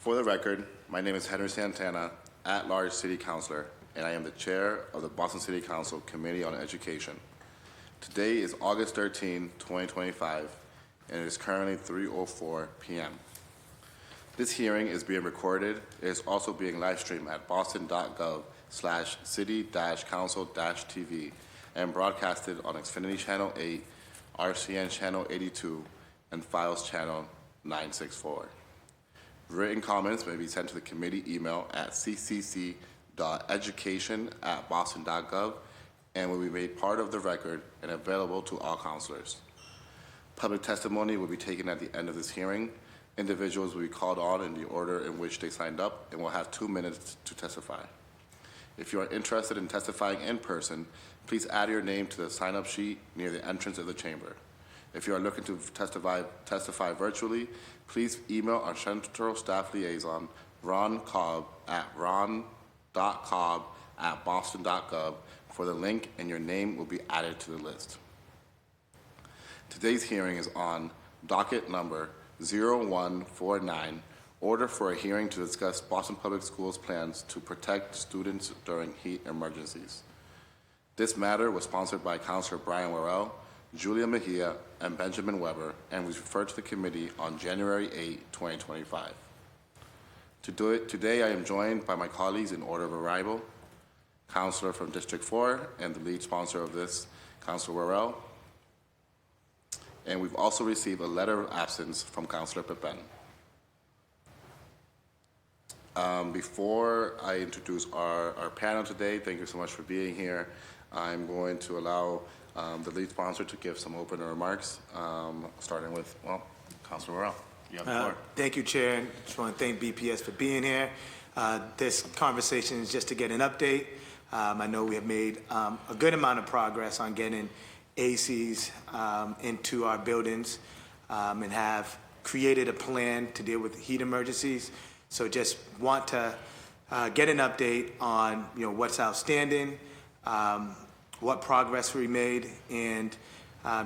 For the record, my name is Henry Santana, at-large City Councilor, and I am the Chair of the Boston City Council Committee on Education. Today is August 13, 2025, and it is currently 3:04 p.m. This hearing is being recorded. It is also being live streamed at boston.gov/city-council-tv and broadcasted on Xfinity Channel 8, RCN Channel 82, and Files Channel 964. Written comments may be sent to the committee email at ccc.education@boston.gov and will be made part of the record and available to all counselors. Public testimony will be taken at the end of this hearing. Individuals will be called on in the order in which they signed up and will have 2 minutes to testify. If you are interested in testifying in person, please add your name to the sign-up sheet near the entrance of the chamber. If you are looking to testify virtually, please email our Central Staff Liaison, Ron Cobb, at ron.cobb@boston.gov for the link, and your name will be added to the list. Today's hearing is on docket number 0149, order for a hearing to discuss Boston Public Schools' plans to protect students during heat emergencies. This matter was sponsored by Councilor Brian Worrell, Julia Mejia, and Benjamin Weber, and was referred to the committee on January 8, 2025. Today I am joined by my colleagues in order of arrival, Councilor from District 4 and the lead sponsor of this, Councilor Worrell. And we've also received a letter of absence from Councilor Pepin. Before I introduce our panel today, thank you so much for being here. I'm going to allow the lead sponsor to give some opening remarks, starting with, Councilor Worrell. You have the floor. Thank you, Chair. I just want to thank BPS for being here. This conversation is just to get an update. I know we have made a good amount of progress on getting ACs into our buildings and have created a plan to deal with heat emergencies. So just want to get an update on what's outstanding, what progress we made, and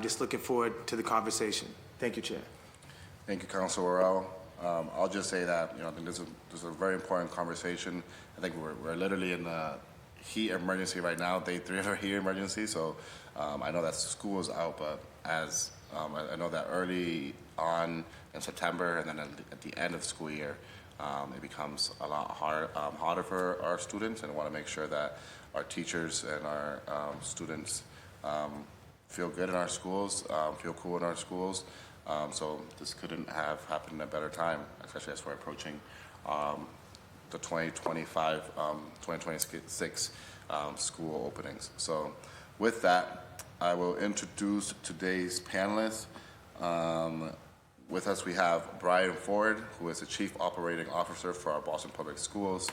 just looking forward to the conversation. Thank you, Chair. Thank you, Councilor Worrell. I'll just say that I think this is a very important conversation. I think we're literally in the heat emergency right now, day 3 of our heat emergency. So I know that school is out, but as I know that early on in September and then at the end of the school year, it becomes a lot harder for our students, and I want to make sure that our teachers and our students feel good in our schools, feel cool in our schools. So this couldn't have happened at a better time, especially as we're approaching the 2025-2026 school openings. So with that, I will introduce today's panelists. With us we have Brian Ford, who is the Chief Operating Officer for our Boston Public Schools,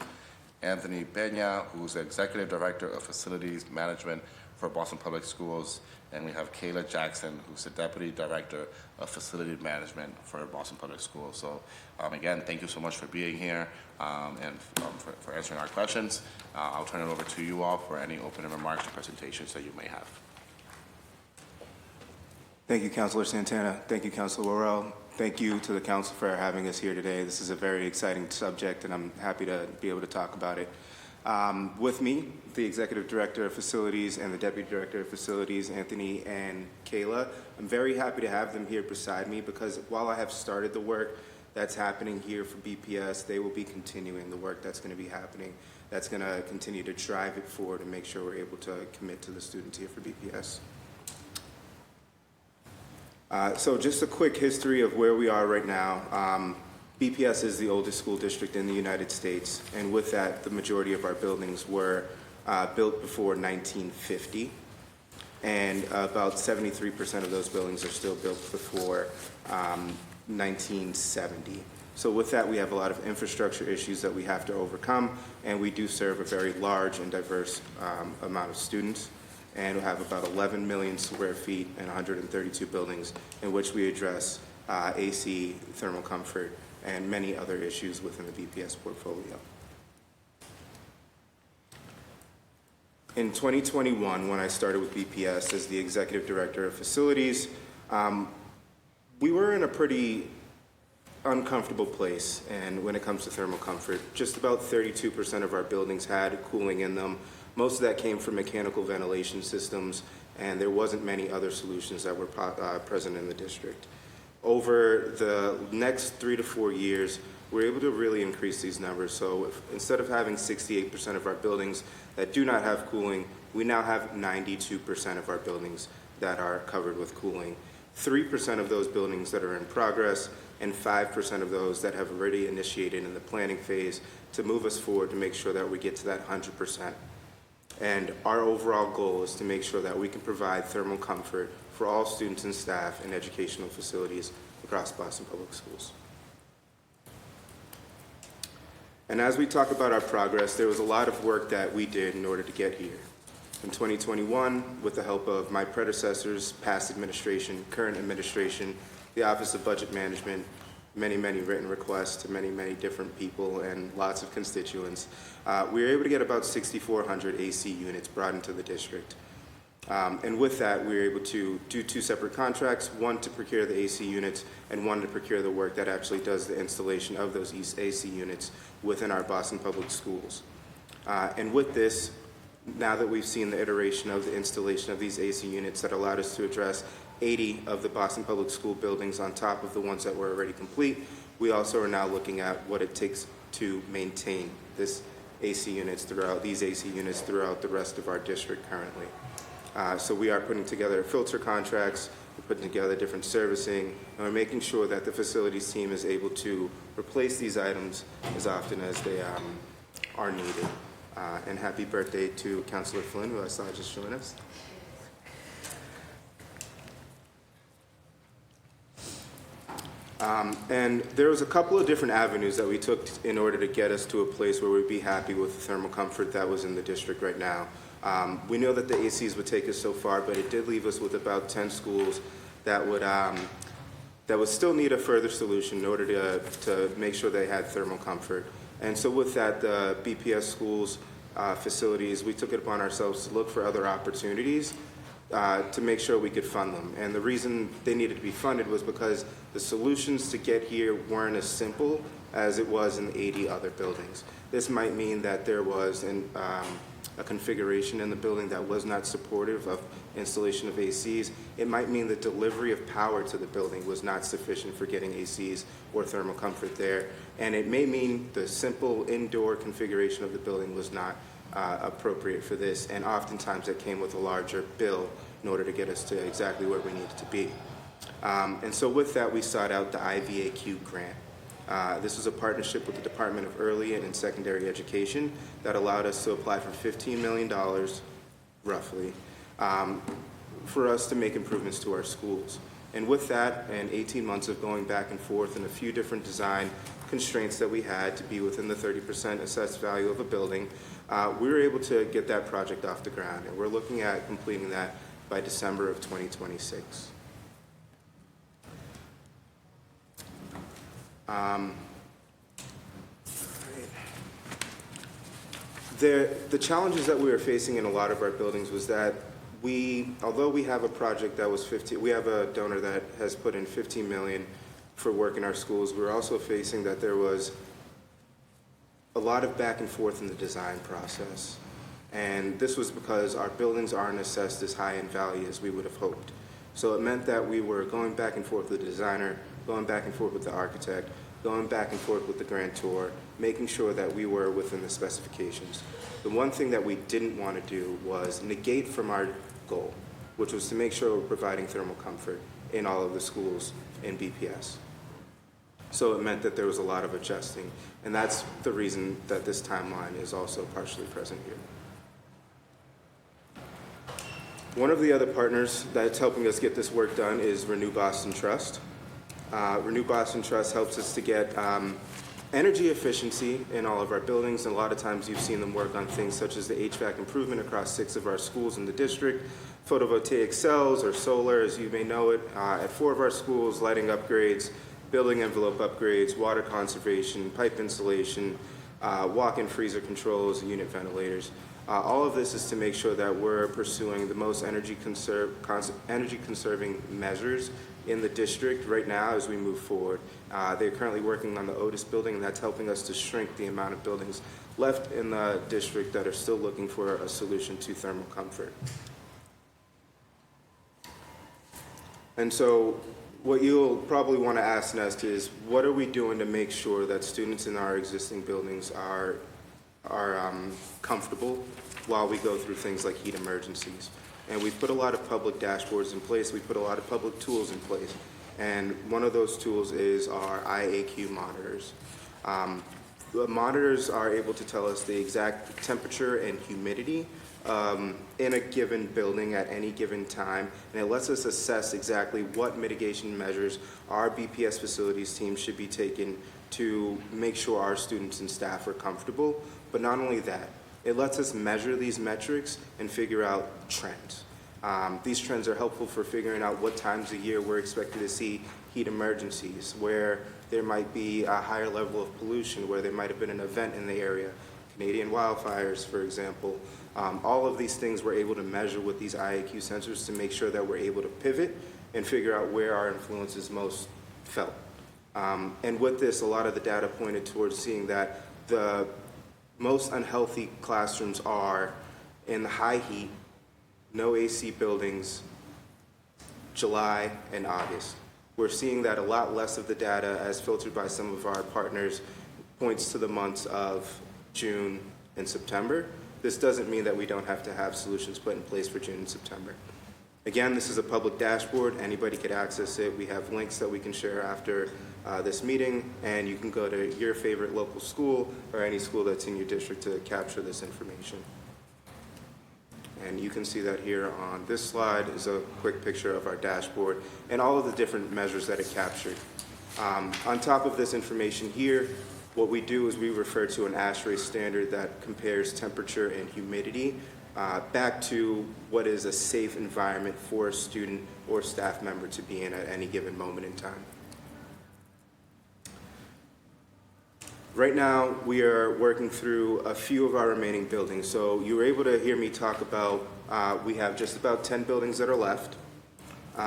Anthony Pena, who's the Executive Director of Facilities Management for Boston Public Schools, and we have Kayla Jackson, who's the Deputy Director of Facility Management for Boston Public Schools. So again, thank you so much for being here and for answering our questions. I'll turn it over to you all for any opening remarks or presentations that you may have. Thank you, Councilor Santana. Thank you, Councilor Worrell. Thank you to the Council for having us here today. This is a very exciting subject, and I'm happy to be able to talk about it. With me, the Executive Director of Facilities and the Deputy Director of Facilities, Anthony and Kayla. I'm very happy to have them here beside me because while I have started the work that's happening here for BPS, they will be continuing the work that's going to be happening. That's going to continue to drive it forward and make sure we're able to commit to the students here for BPS. So just a quick history of where we are right now. BPS is the oldest school district in the United States, and with that, the majority of our buildings were built before 1950, and about 73% of those buildings are still built before 1970. So with that, we have a lot of infrastructure issues that we have to overcome, and we do serve a very large and diverse amount of students. And we have about 11 million square feet and 132 buildings in which we address AC, thermal comfort, and many other issues within the BPS portfolio. In 2021, when I started with BPS as the Executive Director of Facilities, we were in a pretty uncomfortable place, and when it comes to thermal comfort, just about 32% of our buildings had cooling in them. Most of that came from mechanical ventilation systems, and there wasn't many other solutions that were present in the district. Over the next 3 to 4 years, we're able to really increase these numbers. So instead of having 68% of our buildings that do not have cooling, we now have 92% of our buildings that are covered with cooling. 3% of those buildings that are in progress, and 5% of those that have already initiated in the planning phase to move us forward to make sure that we get to that 100%. And our overall goal is to make sure that we can provide thermal comfort for all students and staff in educational facilities across Boston Public Schools. And as we talk about our progress, there was a lot of work that we did in order to get here. In 2021, with the help of my predecessors, past administration, current administration, the Office of Budget Management, many written requests to many different people and lots of constituents, we were able to get about 6,400 AC units brought into the district. And with that, we were able to do 2 separate contracts, one to procure the AC units and one to procure the work that actually does the installation of those AC units within our Boston Public Schools. And with this, now that we've seen the iteration of the installation of these AC units that allowed us to address 80 of the Boston Public School buildings on top of the ones that were already complete, we also are now looking at what it takes to maintain these AC units throughout the rest of our district currently. So we are putting together filter contracts, we're putting together different servicing, and we're making sure that the facilities team is able to replace these items as often as they are needed. And happy birthday to Councilor Flynn, who I saw just join us. And there was a couple of different avenues that we took in order to get us to a place where we'd be happy with the thermal comfort that was in the district right now. We know that the ACs would take us so far, but it did leave us with about 10 schools that would still need a further solution in order to make sure they had thermal comfort. And so with that, the BPS schools facilities, we took it upon ourselves to look for other opportunities to make sure we could fund them. And the reason they needed to be funded was because the solutions to get here weren't as simple as it was in the 80 other buildings. This might mean that there was a configuration in the building that was not supportive of installation of ACs. It might mean the delivery of power to the building was not sufficient for getting ACs or thermal comfort there. And it may mean the simple indoor configuration of the building was not appropriate for this, and oftentimes it came with a larger bill in order to get us to exactly where we needed to be. And so with that, we sought out the IVAQ grant. This was a partnership with the Department of Early and Secondary Education that allowed us to apply for $15 million, roughly, for us to make improvements to our schools. And with that, and 18 months of going back and forth and a few different design constraints that we had to be within the 30% assessed value of a building, we were able to get that project off the ground. And we're looking at completing that by December of 2026. The challenges that we were facing in a lot of our buildings was that although we have a project that was we have a donor that has put in $15 million for work in our schools, we were also facing that there was a lot of back and forth in the design process. And this was because our buildings aren't assessed as high in value as we would have hoped. So it meant that we were going back and forth with the designer, going back and forth with the architect, going back and forth with the grantor, making sure that we were within the specifications. The one thing that we didn't want to do was negate from our goal, which was to make sure we're providing thermal comfort in all of the schools in BPS. So it meant that there was a lot of adjusting, and that's the reason that this timeline is also partially present here. One of the other partners that's helping us get this work done is Renew Boston Trust. Renew Boston Trust helps us to get energy efficiency in all of our buildings, and a lot of times you've seen them work on things such as the HVAC improvement across 6 of our schools in the district, photovoltaic cells or solar, as you may know it, at 4 of our schools, lighting upgrades, building envelope upgrades, water conservation, pipe insulation, walk-in freezer controls, and unit ventilators. All of this is to make sure that we're pursuing the most energy conserving measures in the district right now as we move forward. They're currently working on the Otis building, and that's helping us to shrink the amount of buildings left in the district that are still looking for a solution to thermal comfort. And so what you'll probably want to ask next is, what are we doing to make sure that students in our existing buildings are comfortable while we go through things like heat emergencies? And we put a lot of public dashboards in place. We put a lot of public tools in place. And one of those tools is our IAQ monitors. The monitors are able to tell us the exact temperature and humidity in a given building at any given time, and it lets us assess exactly what mitigation measures our BPS facilities team should be taking to make sure our students and staff are comfortable. But not only that, it lets us measure these metrics and figure out trends. These trends are helpful for figuring out what times of year we're expected to see heat emergencies, where there might be a higher level of pollution, where there might have been an event in the area, Canadian wildfires, for example. All of these things we're able to measure with these IAQ sensors to make sure that we're able to pivot and figure out where our influence is most felt. And with this, a lot of the data pointed towards seeing that the most unhealthy classrooms are in the high heat, no AC buildings, July and August. We're seeing that a lot less of the data, as filtered by some of our partners, points to the months of June and September. This doesn't mean that we don't have to have solutions put in place for June and September. Again, this is a public dashboard. Anybody could access it. We have links that we can share after this meeting, and you can go to your favorite local school or any school that's in your district to capture this information. And you can see that here on this slide is a quick picture of our dashboard and all of the different measures that it captured. On top of this information here, what we do is we refer to an ASHRAE standard that compares temperature and humidity back to what is a safe environment for a student or staff member to be in at any given moment in time. Right now, we are working through a few of our remaining buildings. So you were able to hear me talk about, we have just about 10 buildings that are left. 3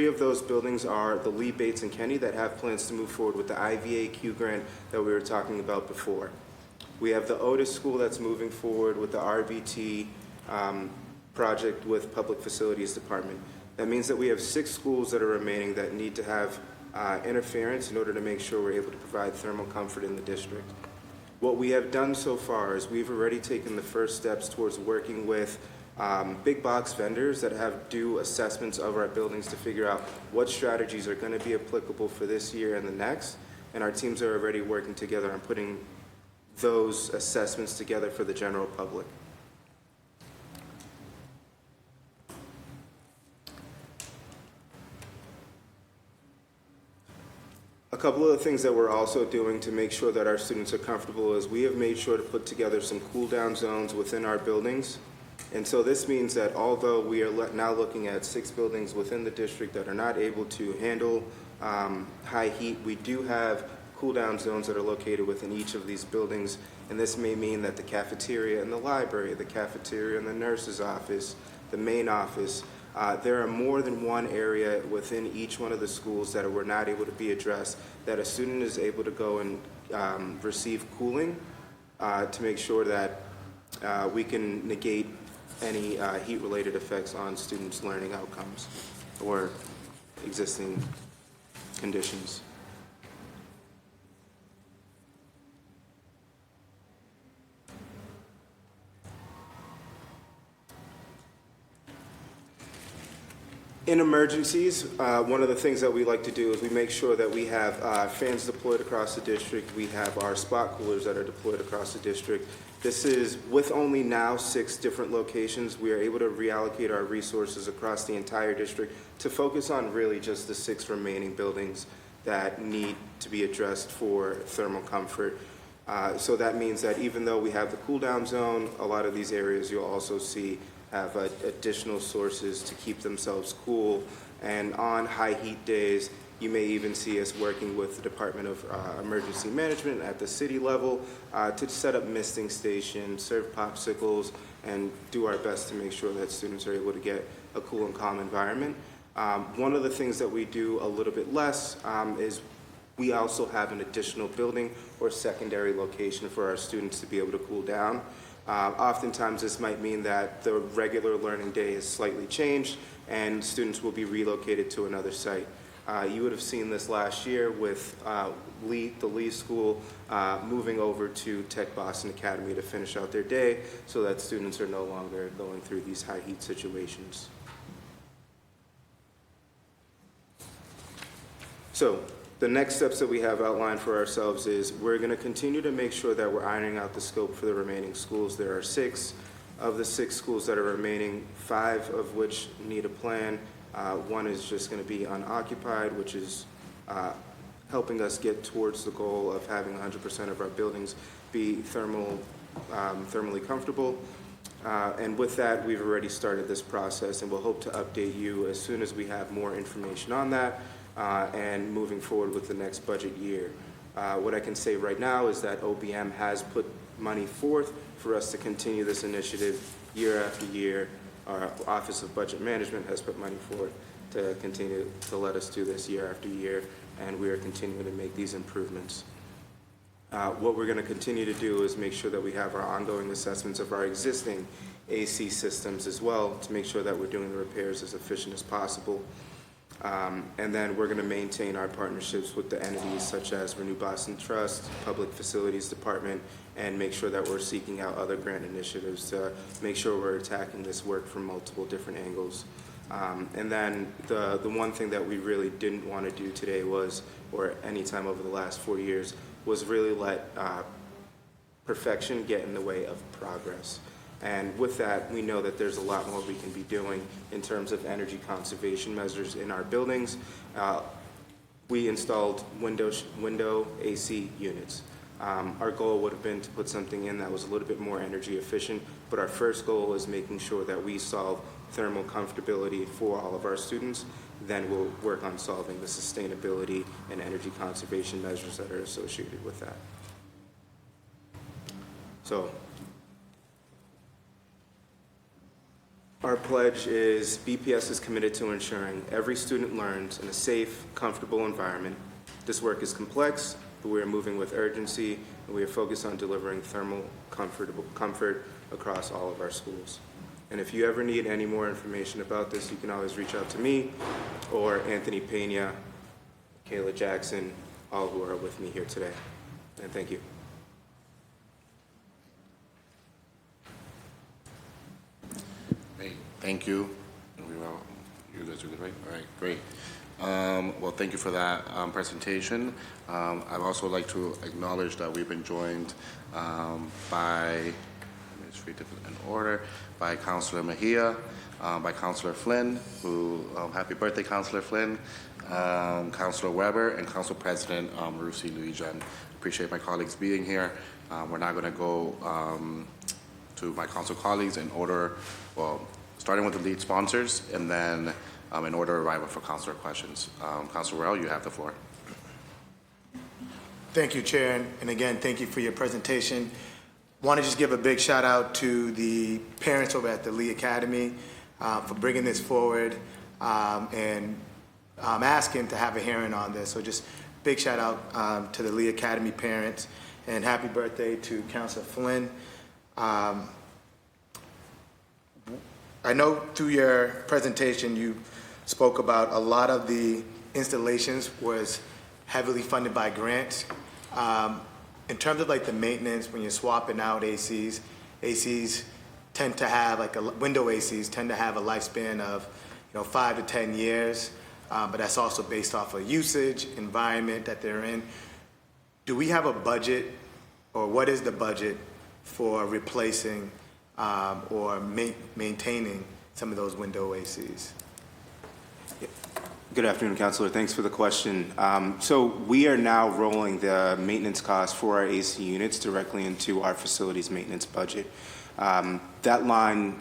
of those buildings are the Lee, Bates, and Kenny that have plans to move forward with the IVAQ grant that we were talking about before. We have the Otis School that's moving forward with the RBT project with Public Facilities Department. That means that we have 6 schools that are remaining that need to have interference in order to make sure we're able to provide thermal comfort in the district. What we have done so far is we've already taken the first steps towards working with big box vendors that have due assessments of our buildings to figure out what strategies are going to be applicable for this year and the next. And our teams are already working together on putting those assessments together for the general public. A couple of the things that we're also doing to make sure that our students are comfortable is we have made sure to put together some cool down zones within our buildings. And so this means that although we are now looking at 6 buildings within the district that are not able to handle high heat, we do have cool down zones that are located within each of these buildings. And this may mean that the cafeteria and the library, the cafeteria and the nurse's office, the main office, there are more than one area within each one of the schools that were not able to be addressed, that a student is able to go and receive cooling to make sure that we can negate any heat-related effects on students' learning outcomes or existing conditions. In emergencies, one of the things that we like to do is we make sure that we have fans deployed across the district. We have our spot coolers that are deployed across the district. This is, with only now 6 different locations, we are able to reallocate our resources across the entire district to focus on really just the 6 remaining buildings that need to be addressed for thermal comfort. So that means that even though we have the cool down zone, a lot of these areas you'll also see have additional sources to keep themselves cool. And on high heat days, You may even see us working with the Department of Emergency Management at the city level to set up misting stations, serve popsicles, and do our best to make sure that students are able to get a cool and calm environment. One of the things that we do a little bit less is we also have an additional building or secondary location for our students to be able to cool down. Oftentimes this might mean that the regular learning day is slightly changed and students will be relocated to another site. You would have seen this last year with the Lee School moving over to Tech Boston Academy to finish out their day so that students are no longer going through these high heat situations. So the next steps that we have outlined for ourselves is we're going to continue to make sure that we're ironing out the scope for the remaining schools. There are 6 of the 6 schools that are remaining, 5 of which need a plan. One is just going to be unoccupied, which is helping us get towards the goal of having 100% of our buildings be thermally comfortable. And with that, we've already started this process, and we'll hope to update you as soon as we have more information on that and moving forward with the next budget year. What I can say right now is that OBM has put money forth for us to continue this initiative year after year. Our Office of Budget Management has put money forth to continue to let us do this year after year, and we are continuing to make these improvements. What we're going to continue to do is make sure that we have our ongoing assessments of our existing AC systems as well to make sure that we're doing the repairs as efficient as possible. And then we're going to maintain our partnerships with the entities such as Renew Boston Trust, Public Facilities Department, and make sure that we're seeking out other grant initiatives to make sure we're attacking this work from multiple different angles. And then the one thing that we really didn't want to do today was, or any time over the last 4 years, was really let perfection get in the way of progress. And with that, we know that there's a lot more we can be doing in terms of energy conservation measures in our buildings. We installed window AC units. Our goal would have been to put something in that was a little bit more energy efficient, but our first goal is making sure that we solve thermal comfortability for all of our students. Then we'll work on solving the sustainability and energy conservation measures that are associated with that. So, our pledge is BPS is committed to ensuring every student learns in a safe, comfortable environment. This work is complex, but we are moving with urgency, and we are focused on delivering thermal comfort across all of our schools. And if you ever need any more information about this, you can always reach out to me or Anthony Pena, Kayla Jackson, all who are with me here today. And thank you. Great, thank you. You guys are good, right? All right, great. Well, thank you for that presentation. I'd also like to acknowledge that we've been joined by, let me just read it in order, by Councilor Mejia, by Councilor Flynn, who, happy birthday, Councilor Flynn, Councilor Weber, and Council President Rusi Luijan. Appreciate my colleagues being here. We're now going to go to my council colleagues in order, well, starting with the lead sponsors, and then in order of arrival for councilor questions. Councilor Worrell, you have the floor. Thank you, Chair, and again, thank you for your presentation. Want to just give a big shout out to the parents over at the Lee Academy for bringing this forward and asking to have a hearing on this. So just big shout out to the Lee Academy parents, and happy birthday to Councilor Flynn. I know through your presentation you spoke about a lot of the installations was heavily funded by grants. In terms of like the maintenance, when you're swapping out ACs tend to have window ACs tend to have a lifespan of 5 to 10 years, but that's also based off of usage, environment that they're in. Do we have a budget, or what is the budget for replacing or maintaining some of those window ACs? Good afternoon, Councilor. Thanks for the question. So we are now rolling the maintenance costs for our AC units directly into our facilities maintenance budget. That line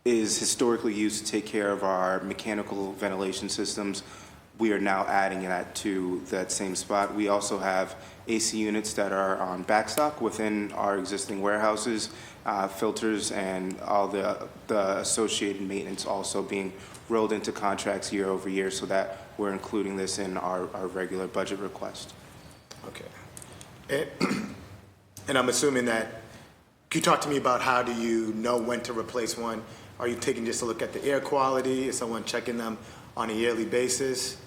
is historically used to take care of our mechanical ventilation systems, we are now adding that to that same spot. We also have AC units that are on backstock within our existing warehouses, filters and all the associated maintenance also being rolled into contracts year over year, so that we're including this in our regular budget request. Okay. And I'm assuming that, can you talk to me about how do you know when to replace one? Are you taking just a look at the air quality? Is someone checking them on a yearly basis?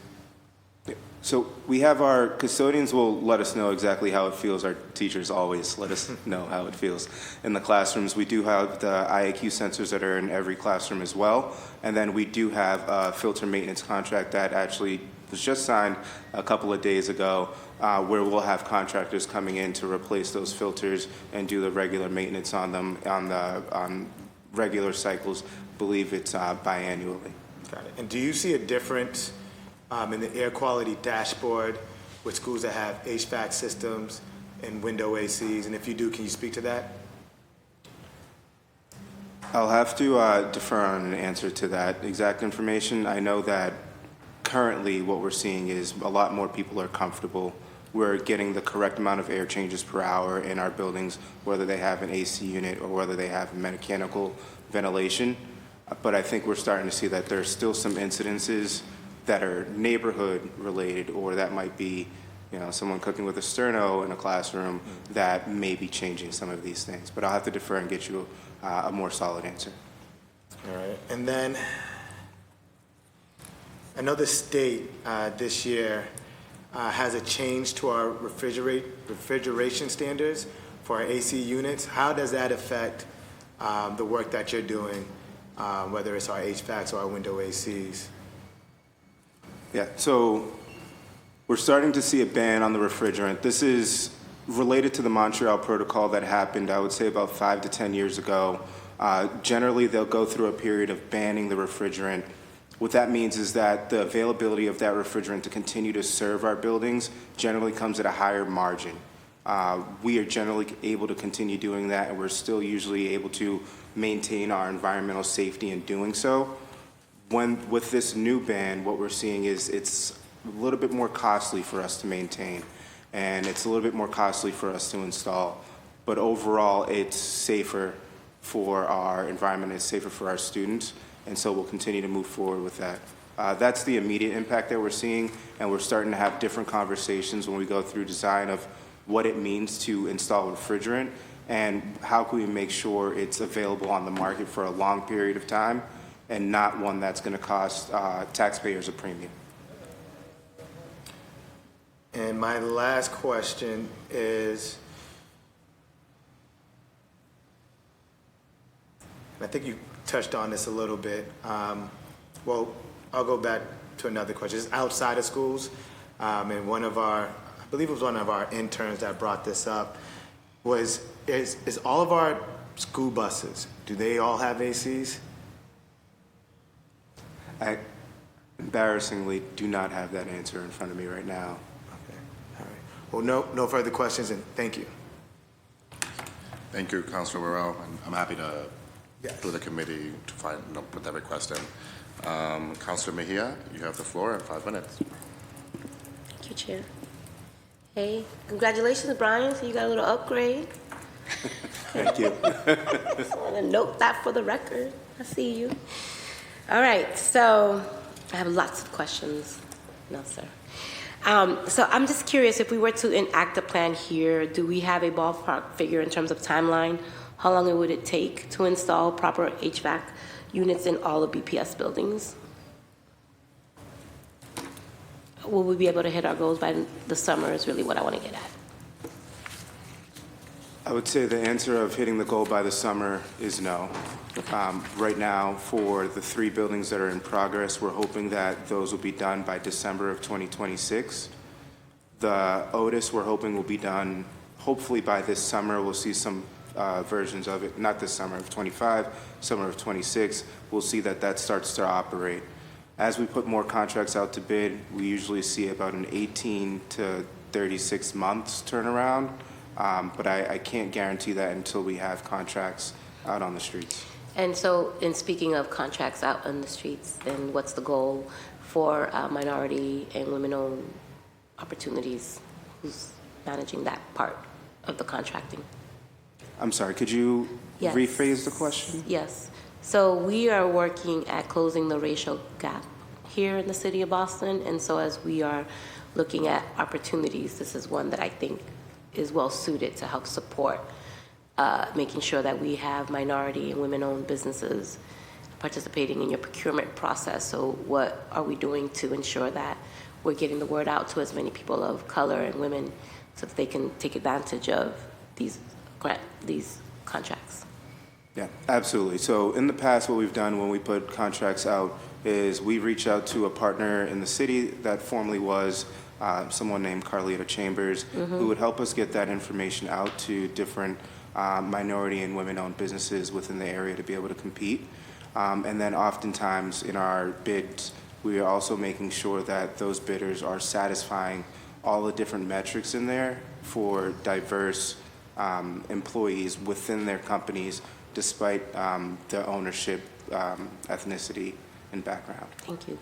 So we have our custodians will let us know exactly how it feels. Our teachers always let us know how it feels in the classrooms. We do have the IAQ sensors that are in every classroom as well. And then we do have a filter maintenance contract that actually was just signed a couple of days ago, where we'll have contractors coming in to replace those filters and do the regular maintenance on them on regular cycles. I believe it's biannually. Got it. And do you see a difference in the air quality dashboard with schools that have HVAC systems and window ACs? And if you do, can you speak to that? I'll have to defer on an answer to that exact information. I know that currently what we're seeing is a lot more people are comfortable. We're getting the correct amount of air changes per hour in our buildings, whether they have an AC unit or whether they have mechanical ventilation. But I think we're starting to see that there's still some incidences that are neighborhood related, or that might be, someone cooking with a sterno in a classroom that may be changing some of these things. But I'll have to defer and get you a more solid answer. All right. And then I know the state this year has a change to our refrigeration standards for our AC units. How does that affect the work that you're doing, whether it's our HVACs or our window ACs? Yeah, so we're starting to see a ban on the refrigerant. This is related to the Montreal Protocol that happened, I would say, about 5 to 10 years ago. Generally, they'll go through a period of banning the refrigerant. What that means is that the availability of that refrigerant to continue to serve our buildings generally comes at a higher margin. We are generally able to continue doing that, and we're still usually able to maintain our environmental safety in doing so. With this new ban, what we're seeing is it's a little bit more costly for us to maintain, and it's a little bit more costly for us to install. But overall, it's safer for our environment, it's safer for our students, and so we'll continue to move forward with that. That's the immediate impact that we're seeing, and we're starting to have different conversations when we go through design of what it means to install refrigerant and how can we make sure it's available on the market for a long period of time and not one that's going to cost taxpayers a premium. And my last question is, I think you touched on this a little bit. Well, I'll go back to another question. It's outside of schools, and I believe it was one of our interns that brought this up, is all of our school buses, do they all have ACs? I embarrassingly do not have that answer in front of me right now. Okay, all right. Well, no further questions, and thank you. Thank you, Councilor Burrell. I'm happy to through the committee to put that request in. Councilor Mejia, you have the floor in 5 minutes. Thank you, Chair. Hey, congratulations, Brian. So you got a little upgrade. Thank you. Just want to note that for the record. I see you. All right, so I have lots of questions. No, sir. So I'm just curious, if we were to enact a plan here, do we have a ballpark figure in terms of timeline? How long would it take to install proper HVAC units in all the BPS buildings? Will we be able to hit our goals by the summer is really what I want to get at. I would say the answer of hitting the goal by the summer is no. Right now, for the 3 buildings that are in progress, we're hoping that those will be done by December of 2026. The Otis, we're hoping will be done hopefully by this summer. We'll see some versions of it, not this summer of 25, summer of 26. We'll see that starts to operate. As we put more contracts out to bid, we usually see about an 18 to 36 months turnaround. But I can't guarantee that until we have contracts out on the streets. And so, in speaking of contracts out on the streets, then what's the goal for minority and women-owned opportunities. Who's managing that part of the contracting? I'm sorry, could you Yes. rephrase the question? Yes. So we are working at closing the racial gap here in the city of Boston. And so as we are looking at opportunities, this is one that I think is well suited to help support making sure that we have minority and women-owned businesses participating in your procurement process. So what are we doing to ensure that we're getting the word out to as many people of color and women so that they can take advantage of these contracts? Yeah, absolutely. So in the past, what we've done when we put contracts out is we reach out to a partner in the city that formerly was someone named Carlita Chambers, who would help us get that information out to different minority and women-owned businesses within the area to be able to compete. And then oftentimes in our bids, we are also making sure that those bidders are satisfying all the different metrics in there for diverse employees within their companies, despite their ownership, ethnicity, and background. Thank you.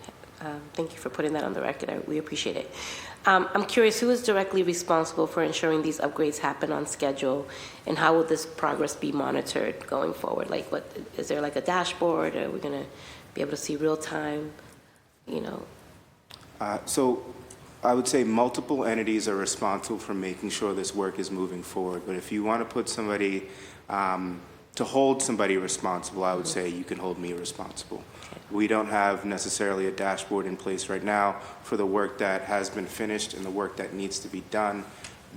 Thank you for putting that on the record. We appreciate it. I'm curious, who is directly responsible for ensuring these upgrades happen on schedule, and how will this progress be monitored going forward? Like, what is there like a dashboard? Are we going to be able to see real time? So I would say multiple entities are responsible for making sure this work is moving forward. But if you want to put somebody, to hold somebody responsible, I would say you can hold me responsible. Okay. We don't have necessarily a dashboard in place right now for the work that has been finished and the work that needs to be done.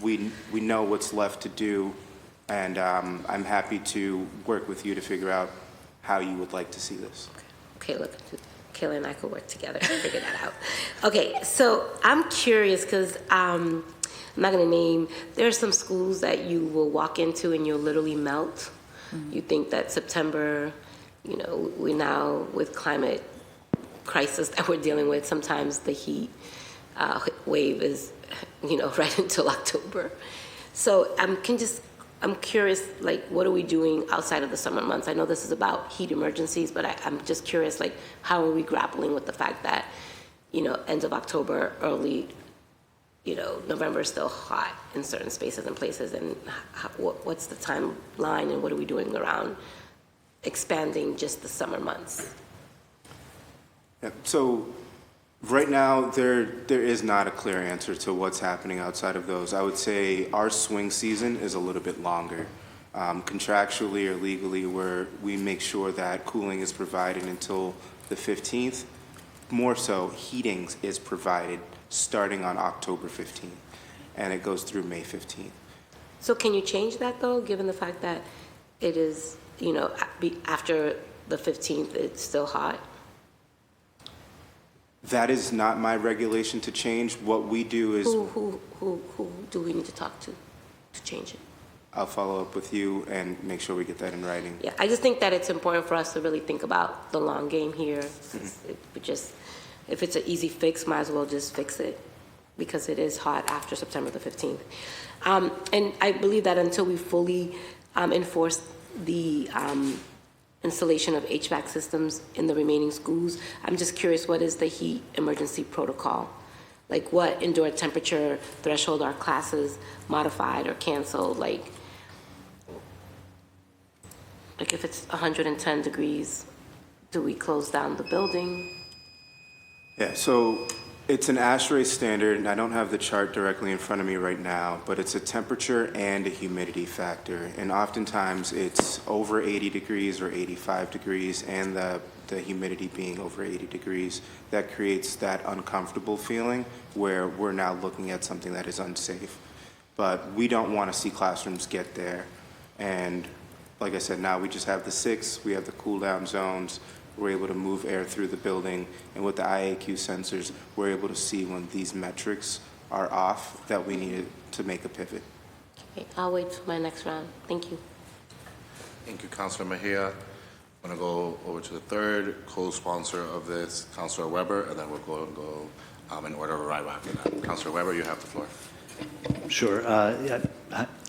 We know what's left to do, and I'm happy to work with you to figure out how you would like to see this. Okay, look, Kayla and I could work together and figure that out. Okay, so I'm curious because I'm not going to name, there are some schools that you will walk into and you'll literally melt. You think that September, we now, with climate crisis that we're dealing with, sometimes the heat wave is, right until October. So I'm curious, like, what are we doing outside of the summer months? I know this is about heat emergencies, but I'm just curious, like, how are we grappling with the fact that, end of October, early, November is still hot in certain spaces and places, and what's the timeline, and what are we doing around expanding just the summer months? Yeah, so right now, there is not a clear answer to what's happening outside of those. I would say our swing season is a little bit longer. Contractually or legally, we make sure that cooling is provided until the 15th. More so, heating is provided starting on October 15th, and it goes through May 15th. So can you change that, though, given the fact that it is, after the 15th, it's still hot? That is not my regulation to change. What we do is Who do we need to talk to change it? I'll follow up with you and make sure we get that in writing. Yeah, I just think that it's important for us to really think about the long game here. If it's an easy fix, might as well just fix it, because it is hot after September the 15th. And I believe that until we fully enforce the installation of HVAC systems in the remaining schools, I'm just curious, what is the heat emergency protocol? Like, what indoor temperature threshold are classes modified or canceled? Like if it's 110 degrees, do we close down the building? Yeah, so it's an ASHRAE standard, and I don't have the chart directly in front of me right now, but it's a temperature and a humidity factor. And oftentimes it's over 80 degrees or 85 degrees, and the humidity being over 80 degrees, that creates that uncomfortable feeling where we're now looking at something that is unsafe. But we don't want to see classrooms get there. And like I said, now we just have the 6, we have the cool down zones, we're able to move air through the building, and with the IAQ sensors, we're able to see when these metrics are off that we needed to make a pivot. Okay, I'll wait for my next round. Thank you. Thank you, Councilor Mejia. I'm going to go over to the third co-sponsor of this, Councilor Weber, and then we'll go in order of arrival after that. Councilor Weber, you have the floor. Sure. Yeah.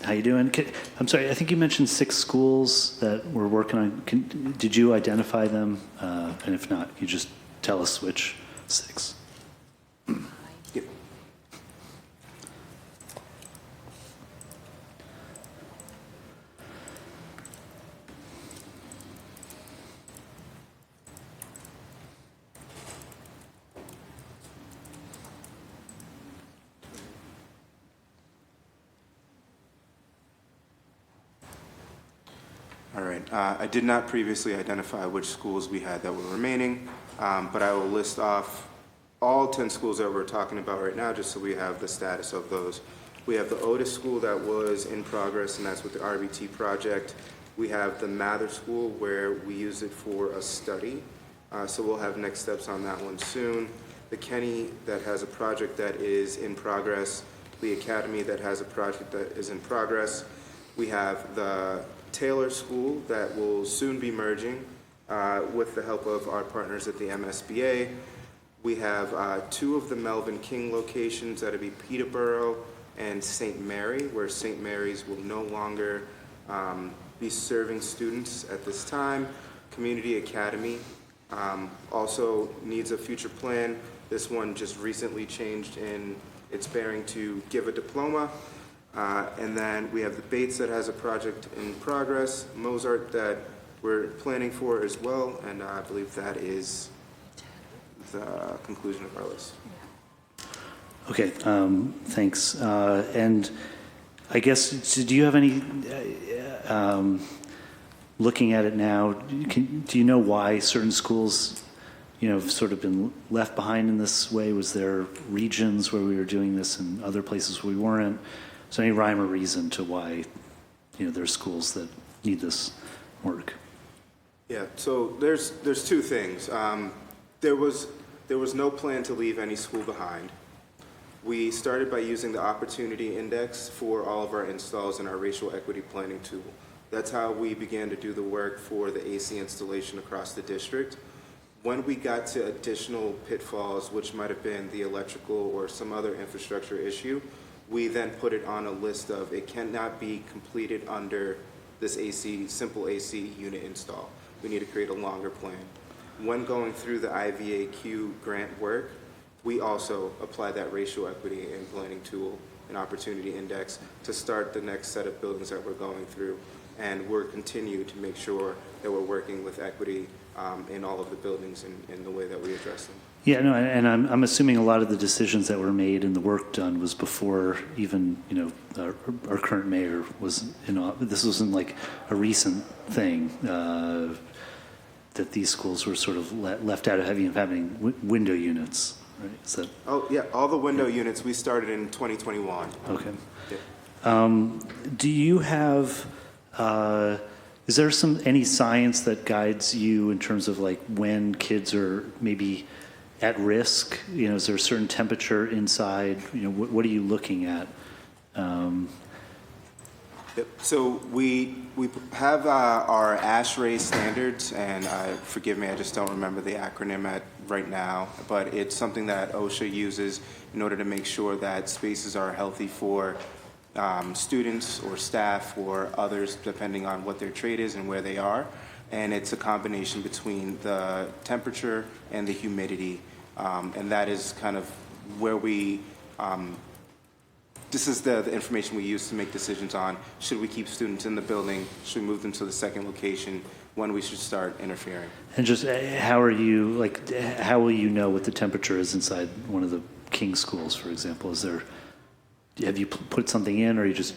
How you doing? I'm sorry, I think you mentioned 6 schools that we're working on. Did you identify them? And if not, can you just tell us which 6. Yep. All right. I did not previously identify which schools we had that were remaining, but I will list off all 10 schools that we're talking about right now, just so we have the status of those. We have the Otis School that was in progress, and that's with the RBT project. We have the Mather School, where we use it for a study, so we'll have next steps on that one soon. The Kenny that has a project that is in progress. The Academy that has a project that is in progress. We have the Taylor School that will soon be merging with the help of our partners at the MSBA. We have 2 of the Melvin King locations, that'll be Peterborough and St. Mary, where St. Mary's will no longer be serving students at this time. Community Academy also needs a future plan. This one just recently changed in its bearing to give a diploma. And then we have the Bates that has a project in progress, Mozart that we're planning for as well, and I believe that is the conclusion of our list. Okay, thanks. And I guess, do you have any, looking at it now, do you know why certain schools, have sort of been left behind in this way? Was there regions where we were doing this and other places we weren't? Is there any rhyme or reason to why, there's schools that need this work? Yeah, so there's 2 things. There was no plan to leave any school behind. We started by using the Opportunity Index for all of our installs in our racial equity planning tool. That's how we began to do the work for the AC installation across the district. When we got to additional pitfalls, which might have been the electrical or some other infrastructure issue, we then put it on a list of it cannot be completed under this simple AC unit install. We need to create a longer plan. When going through the IVAQ grant work, we also apply that racial equity and planning tool and opportunity index to start the next set of buildings that we're going through. And we're continuing to make sure that we're working with equity in all of the buildings in the way that we address them. Yeah, no, and I'm assuming a lot of the decisions that were made and the work done was before even, our current mayor was, this wasn't like a recent thing that these schools were sort of left out of having window units, right? Is that? Oh, yeah, all the window units we started in 2021. Okay. Yeah. Do you have, is there any science that guides you in terms of like when kids are maybe at risk? Is there a certain temperature inside? What are you looking at? Yep. So we have our ASHRAE standards, and forgive me, I just don't remember the acronym right now, but it's something that OSHA uses in order to make sure that spaces are healthy for students or staff or others, depending on what their trade is and where they are. And it's a combination between the temperature and the humidity, and that is kind of where we this is the information we use to make decisions on should we keep students in the building, should we move them to the second location, when we should start interfering. And just how will you know what the temperature is inside one of the King schools, for example? Have you put something in, or you just,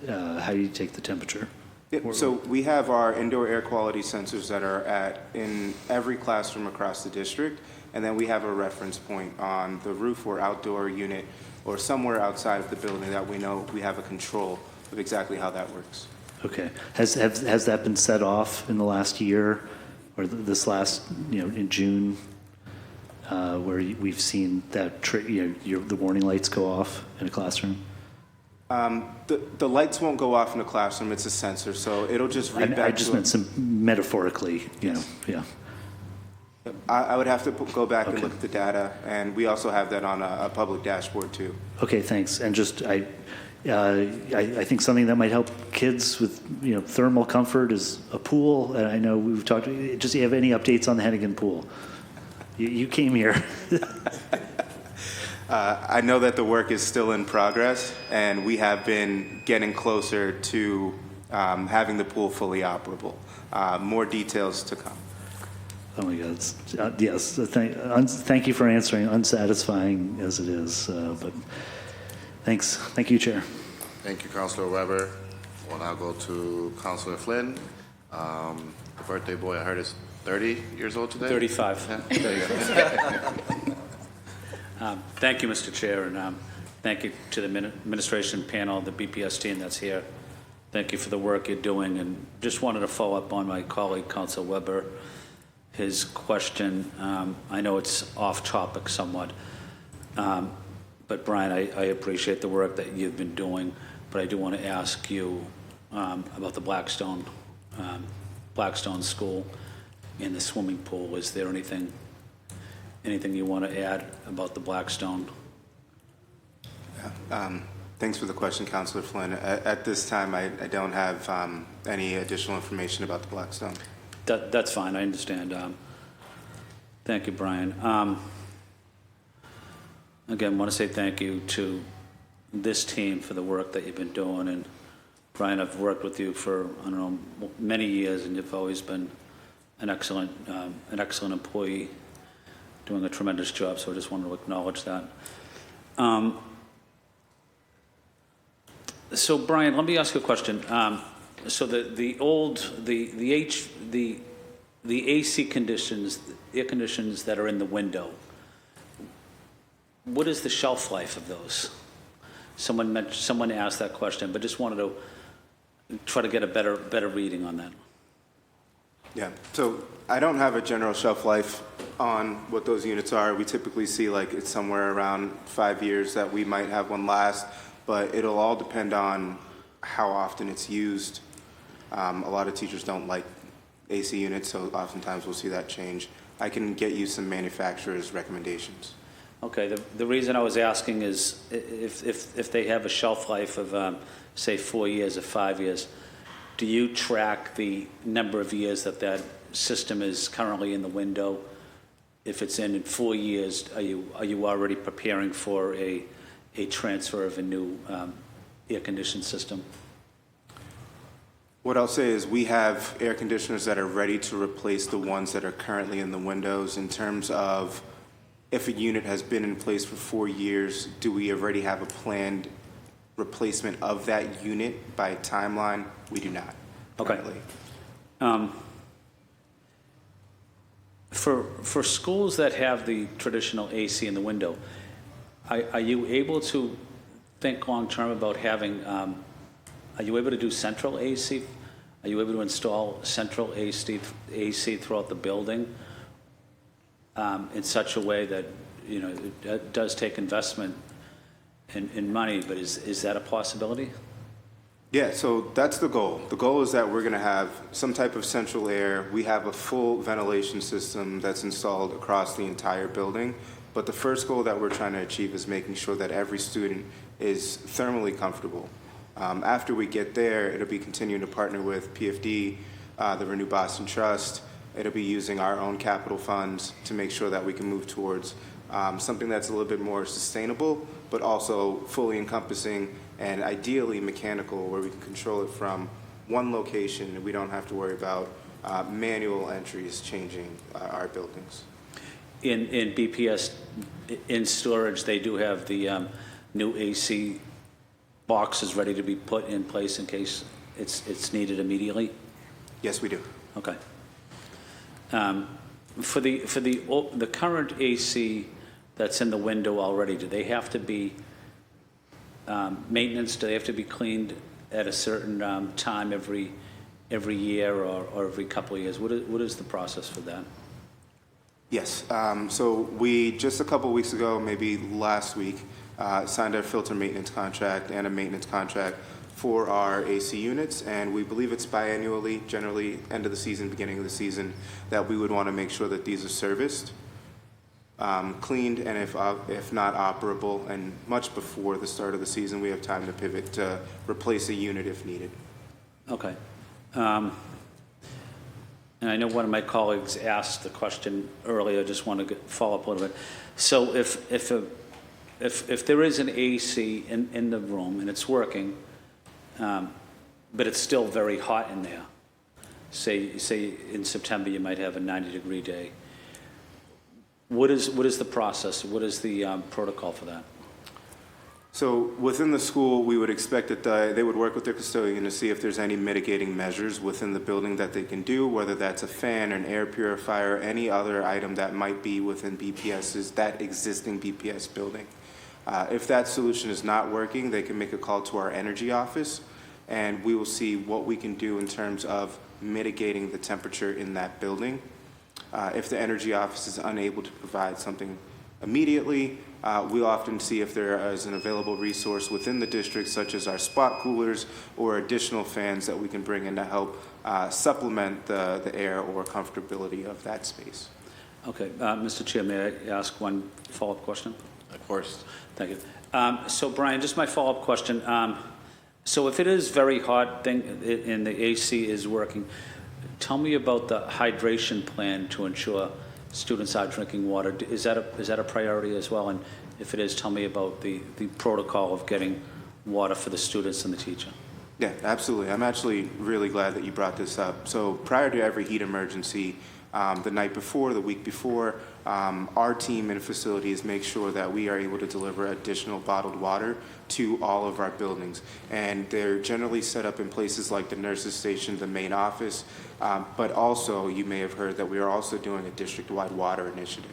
how do you take the temperature? Yep. So we have our indoor air quality sensors that are in every classroom across the district, and then we have a reference point on the roof or outdoor unit or somewhere outside of the building that we know we have a control of exactly how that works. Okay. Has that been set off in the last year, or this last, in June, where we've seen that the warning lights go off in a classroom? The lights won't go off in a classroom. It's a sensor, so it'll just read back. I just meant metaphorically, yeah. I would have to go back and Okay. look at the data, and we also have that on a public dashboard too. Okay, thanks. And just I think something that might help kids with thermal comfort is a pool. And I know we've talked. Just do you have any updates on the Hennigan pool? You came here. I know that the work is still in progress, and we have been getting closer to having the pool fully operable. More details to come. Oh my God. Yes. Thank you for answering, unsatisfying as it is. But thanks. Thank you, Chair. Thank you, Councilor Weber. We'll now go to Councilor Flynn. The birthday boy, I heard, is 30 years old today? 35. Yeah, there you go. Thank you, Mr. Chair, and thank you to the administration panel, the BPS team that's here. Thank you for the work you're doing, and just wanted to follow up on my colleague, Councilor Weber, his question. I know it's off topic somewhat, but Brian, I appreciate the work that you've been doing, but I do want to ask you about the Blackstone School and the swimming pool. Is there anything you want to add about the Blackstone? Thanks for the question, Councilor Flynn. At this time, I don't have any additional information about the Blackstone. That's fine, I understand. Thank you, Brian. Again, want to say thank you to this team for the work that you've been doing. And Brian, I've worked with you for, I don't know, many years, and you've always been an excellent employee, doing a tremendous job, so I just wanted to acknowledge that. So Brian, let me ask you a question. So the AC conditions, air conditions that are in the window, what is the shelf life of those? Someone asked that question, but just wanted to try to get a better reading on that. Yeah, so I don't have a general shelf life on what those units are. We typically see like it's somewhere around 5 years that we might have one last, but it'll all depend on how often it's used. A lot of teachers don't like AC units, so oftentimes we'll see that change. I can get you some manufacturer's recommendations. Okay, the reason I was asking is if they have a shelf life of, say, 4 years or 5 years, do you track the number of years that system is currently in the window? If it's in 4 years, are you already preparing for a transfer of a new air-conditioned system? What I'll say is we have air conditioners that are ready to replace the ones that are currently in the windows. In terms of if a unit has been in place for 4 years, do we already have a planned replacement of that unit by timeline? We do not. Okay. Currently. For schools that have the traditional AC in the window, are you able to think long-term about having, are you able to do central AC? Are you able to install central AC throughout the building in such a way that, you know, it does take investment in money, but is that a possibility? Yeah, so that's the goal. The goal is that we're going to have some type of central air. We have a full ventilation system that's installed across the entire building. But the first goal that we're trying to achieve is making sure that every student is thermally comfortable. After we get there, it'll be continuing to partner with PFD, the Renew Boston Trust. It'll be using our own capital funds to make sure that we can move towards something that's a little bit more sustainable, but also fully encompassing and ideally mechanical, where we can control it from one location and we don't have to worry about manual entries changing our buildings. In BPS, in storage, they do have the new AC boxes ready to be put in place in case it's needed immediately? Yes, we do. Okay. For the current AC that's in the window already, do they have to be maintenance? Do they have to be cleaned at a certain time every year or every couple of years? What is the process for that? Yes. So we, just a couple weeks ago, maybe last week, signed a filter maintenance contract and a maintenance contract for our AC units, and we believe it's biannually, generally end of the season, beginning of the season, that we would want to make sure that these are serviced, cleaned, and if not operable, and much before the start of the season, we have time to pivot to replace a unit if needed. Okay. And I know one of my colleagues asked the question earlier, just want to follow up a little bit. So if there is an AC in the room and it's working, but it's still very hot in there, say in September you might have a 90-degree day, what is the process? What is the protocol for that? So within the school, we would expect that they would work with their custodian to see if there's any mitigating measures within the building that they can do, whether that's a fan, an air purifier, any other item that might be within that existing BPS building. If that solution is not working, they can make a call to our energy office, and we will see what we can do in terms of mitigating the temperature in that building. If the energy office is unable to provide something immediately, we often see if there is an available resource within the district, such as our spot coolers or additional fans that we can bring in to help supplement the air or comfortability of that space. Okay, Mr. Chair, may I ask one follow-up question? Of course. Thank you. So Brian, just my follow-up question. So if it is very hot and the AC is working, tell me about the hydration plan to ensure students are drinking water. Is that a priority as well? And if it is, tell me about the protocol of getting water for the students and the teacher. Yeah, absolutely. I'm actually really glad that you brought this up. So prior to every heat emergency, the night before, the week before, our team and facilities make sure that we are able to deliver additional bottled water to all of our buildings. And they're generally set up in places like the nurses station, the main office, but also you may have heard that we are also doing a district-wide water initiative.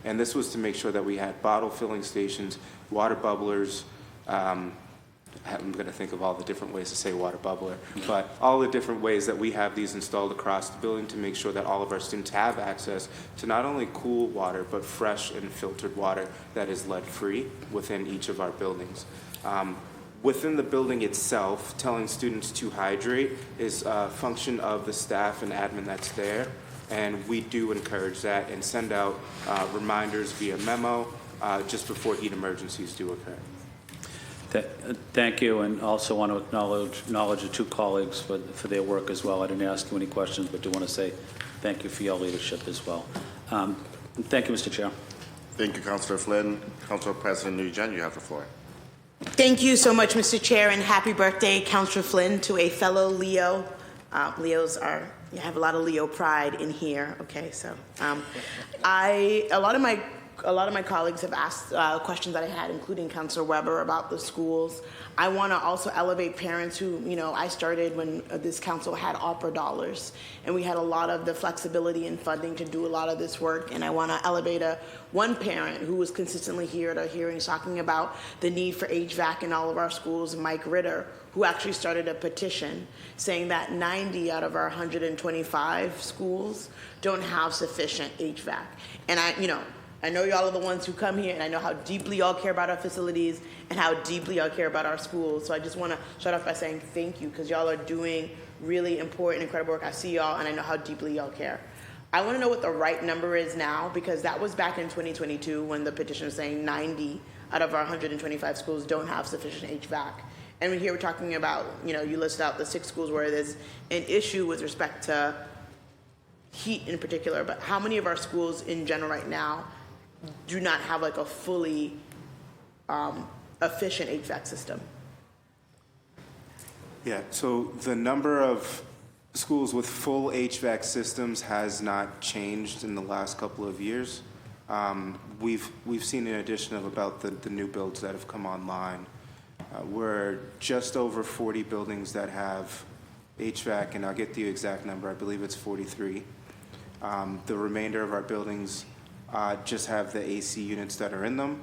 And this was to make sure that we had bottle filling stations, water bubblers, I'm going to think of all the different ways to say water bubbler, but all the different ways that we have these installed across the building to make sure that all of our students have access to not only cool water, but fresh and filtered water that is lead-free within each of our buildings. Within the building itself, telling students to hydrate is a function of the staff and admin that's there, and we do encourage that and send out reminders via memo just before heat emergencies do occur. Thank you, and also want to acknowledge the two colleagues for their work as well. I didn't ask you any questions, but do want to say thank you for your leadership as well. Thank you, Mr. Chair. Thank you, Councilor Flynn. Council President Nugent, you have the floor. Thank you so much, Mr. Chair, and happy birthday, Councilor Flynn, to a fellow Leo. Leos are, you have a lot of Leo pride in here, okay? So a lot of my colleagues have asked questions that I had, including Councilor Weber, about the schools. I want to also elevate parents who, I started when this council had opera dollars, and we had a lot of the flexibility and funding to do a lot of this work. And I want to elevate one parent who was consistently here at our hearings talking about the need for HVAC in all of our schools, Mike Ritter, who actually started a petition saying that 90 out of our 125 schools don't have sufficient HVAC. And I know y'all are the ones who come here, and I know how deeply y'all care about our facilities and how deeply y'all care about our schools. So I just want to start off by saying thank you, because y'all are doing really important, incredible work. I see y'all, and I know how deeply y'all care. I want to know what the right number is now, because that was back in 2022 when the petition was saying 90 out of our 125 schools don't have sufficient HVAC. And here we're talking about, you listed out the 6 schools where there's an issue with respect to heat in particular, but how many of our schools in general right now do not have like a fully efficient HVAC system? Yeah, so the number of schools with full HVAC systems has not changed in the last couple of years. We've seen an addition of about the new builds that have come online. We're just over 40 buildings that have HVAC, and I'll get the exact number. I believe it's 43. The remainder of our buildings just have the AC units that are in them,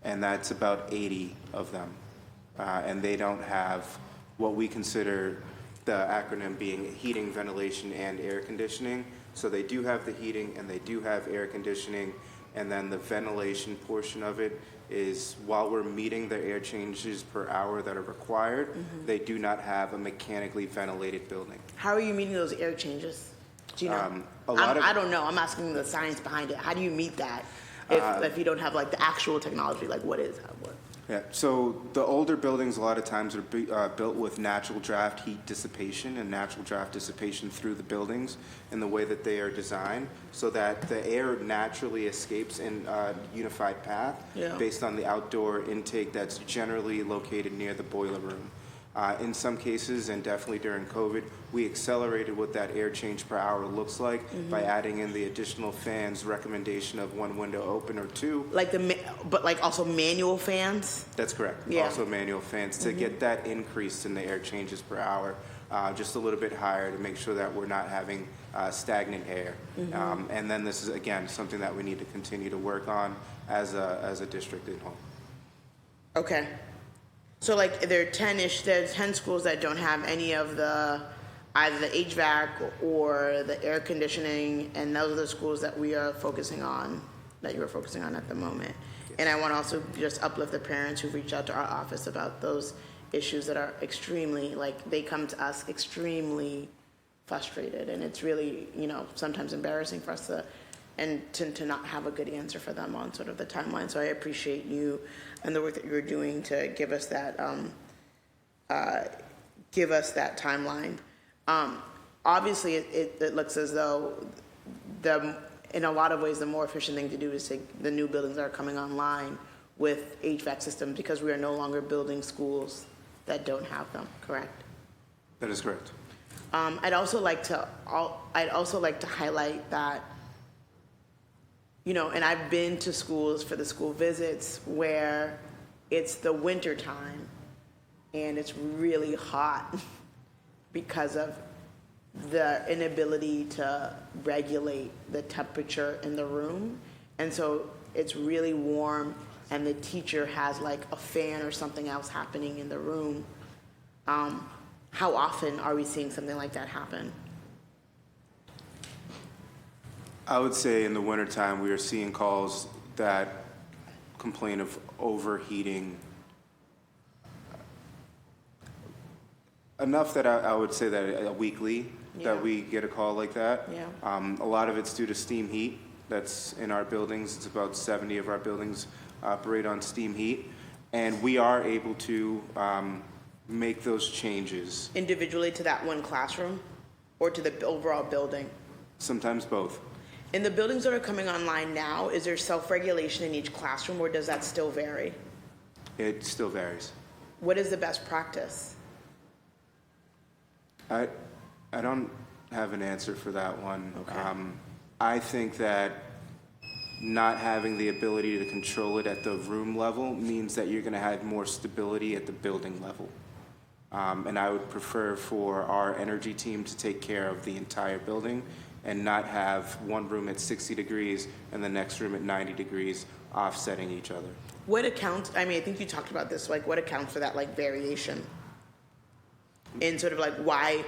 and that's about 80 of them. And they don't have what we consider the acronym being heating, ventilation, and air conditioning. So they do have the heating and they do have air conditioning, and then the ventilation portion of it is, while we're meeting the air changes per hour that are required, they do not have a mechanically ventilated building. How are you meeting those air changes? Do you know? I don't know. I'm asking the science behind it. How do you meet that if you don't have like the actual technology? Like what? Yeah, so the older buildings a lot of times are built with natural draft heat dissipation and natural draft dissipation through the buildings in the way that they are designed so that the air naturally escapes in a unified path based on the outdoor intake that's generally located near the boiler room. In some cases, and definitely during COVID, we accelerated what that air change per hour looks like by adding in the additional fans recommendation of 1 window open or 2. But like also manual fans? That's correct. Yeah. Also manual fans to get that increase in the air changes per hour just a little bit higher to make sure that we're not having stagnant air. And then this is, again, something that we need to continue to work on as a district in whole. Okay. So like there's 10 schools that don't have any of either the HVAC or the air conditioning, and those are the schools that we are focusing on, that you are focusing on at the moment. And I want to also just uplift the parents who've reached out to our office about those issues that are extremely, like, they come to us extremely frustrated, and it's really, sometimes embarrassing for us to not have a good answer for them on sort of the timeline. So I appreciate you and the work that you're doing to give us that timeline. Obviously, it looks as though in a lot of ways, the more efficient thing to do is take the new buildings that are coming online with HVAC systems, because we are no longer building schools that don't have them. Correct? That is correct. I'd also like to highlight that, and I've been to schools for the school visits where it's the winter time and it's really hot because of the inability to regulate the temperature in the room. And so it's really warm and the teacher has like a fan or something else happening in the room. How often are we seeing something like that happen? I would say in the wintertime, we are seeing calls that complain of overheating. Enough that I would say that weekly that we get a call like that. Yeah. A lot of it's due to steam heat that's in our buildings. It's about 70 of our buildings operate on steam heat. And we are able to make those changes. Individually to that one classroom or to the overall building? Sometimes both. In the buildings that are coming online now, is there self-regulation in each classroom, or does that still vary? It still varies. What is the best practice? I don't have an answer for that one. Okay. I think that not having the ability to control it at the room level means that you're going to have more stability at the building level. And I would prefer for our energy team to take care of the entire building and not have one room at 60 degrees and the next room at 90 degrees offsetting each other. What accounts, I think you talked about this, like what accounts for that like variation? In sort of like why,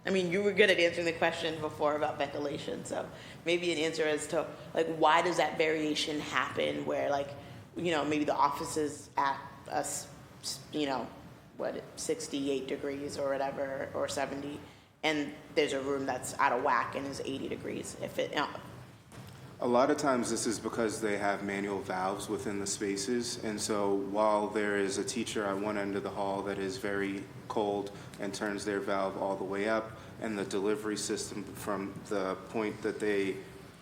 you were good at answering the question before about ventilation, so maybe an answer as to like why does that variation happen where like, maybe the office is at us, 68 degrees or whatever, or 70, and there's a room that's out of whack and is 80 degrees. A lot of times this is because they have manual valves within the spaces, and so while there is a teacher at one end of the hall that is very cold and turns their valve all the way up, and the delivery system from the point that they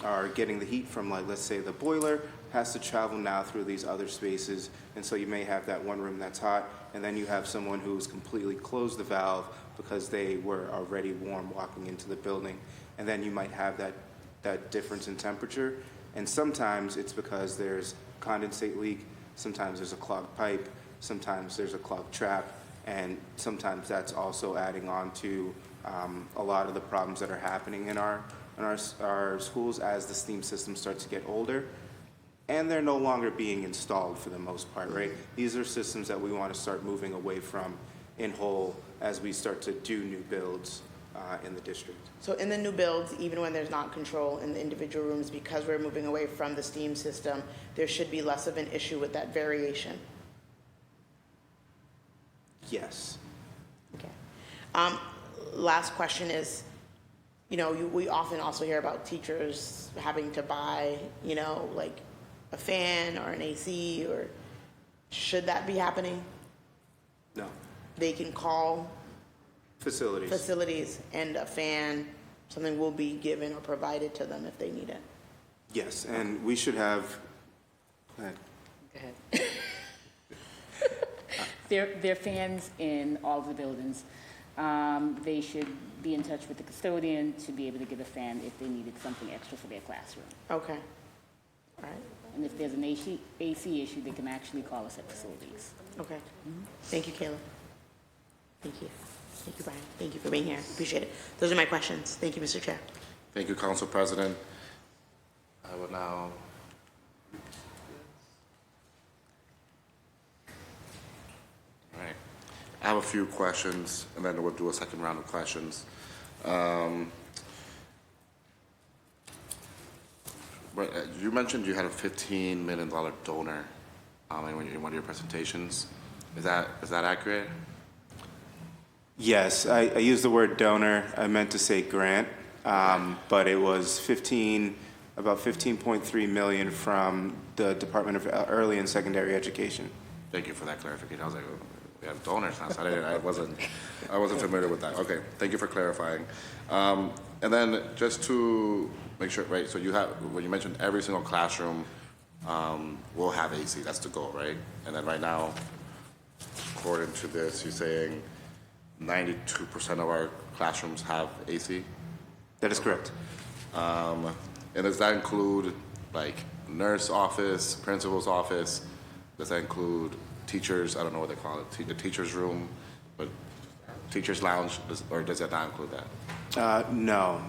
are getting the heat from, like let's say the boiler, has to travel now through these other spaces, and so you may have that one room that's hot, and then you have someone who's completely closed the valve because they were already warm walking into the building, and then you might have that difference in temperature. And sometimes it's because there's condensate leak, sometimes there's a clogged pipe, sometimes there's a clogged trap, and sometimes that's also adding on to a lot of the problems that are happening in our schools as the steam system starts to get older. And they're no longer being installed for the most part, right? These are systems that we want to start moving away from in whole as we start to do new builds in the district. So in the new builds, even when there's not control in the individual rooms, because we're moving away from the steam system, there should be less of an issue with that variation. Yes. Okay. Last question is, we often also hear about teachers having to buy, like a fan or an AC or should that be happening, No. they can call Facilities. facilities and a fan, something will be given or provided to them if they need it. Yes, and we should have, go ahead. There are fans in all of the buildings. They should be in touch with the custodian to be able to get a fan if they needed something extra for their classroom. Okay. All right. And if there's an AC issue, they can actually call us at facilities. Okay. Thank you, Kayla. Thank you. Thank you, Brian. Thank you for being here. Appreciate it. Those are my questions. Thank you, Mr. Chair. Thank you, Council President. I will now. All right. I have a few questions, and then we'll do a second round of questions. But you mentioned you had a $15 million donor in one of your presentations. Is that accurate? Yes, I used the word donor. I meant to say grant, but it was about 15.3 million from the Department of Early and Secondary Education. Thank you for that clarification. I was like, we have donors now, so I wasn't familiar with that. Okay, thank you for clarifying. And then just to make sure, right? So when you mentioned every single classroom will have AC. That's the goal, right? And then right now, according to this, you're saying 92% of our classrooms have AC. That is correct. And does that include like nurse office, principal's office? Does that include teachers? I don't know what they call it, the teacher's room, but teacher's lounge, or does that not include that? No.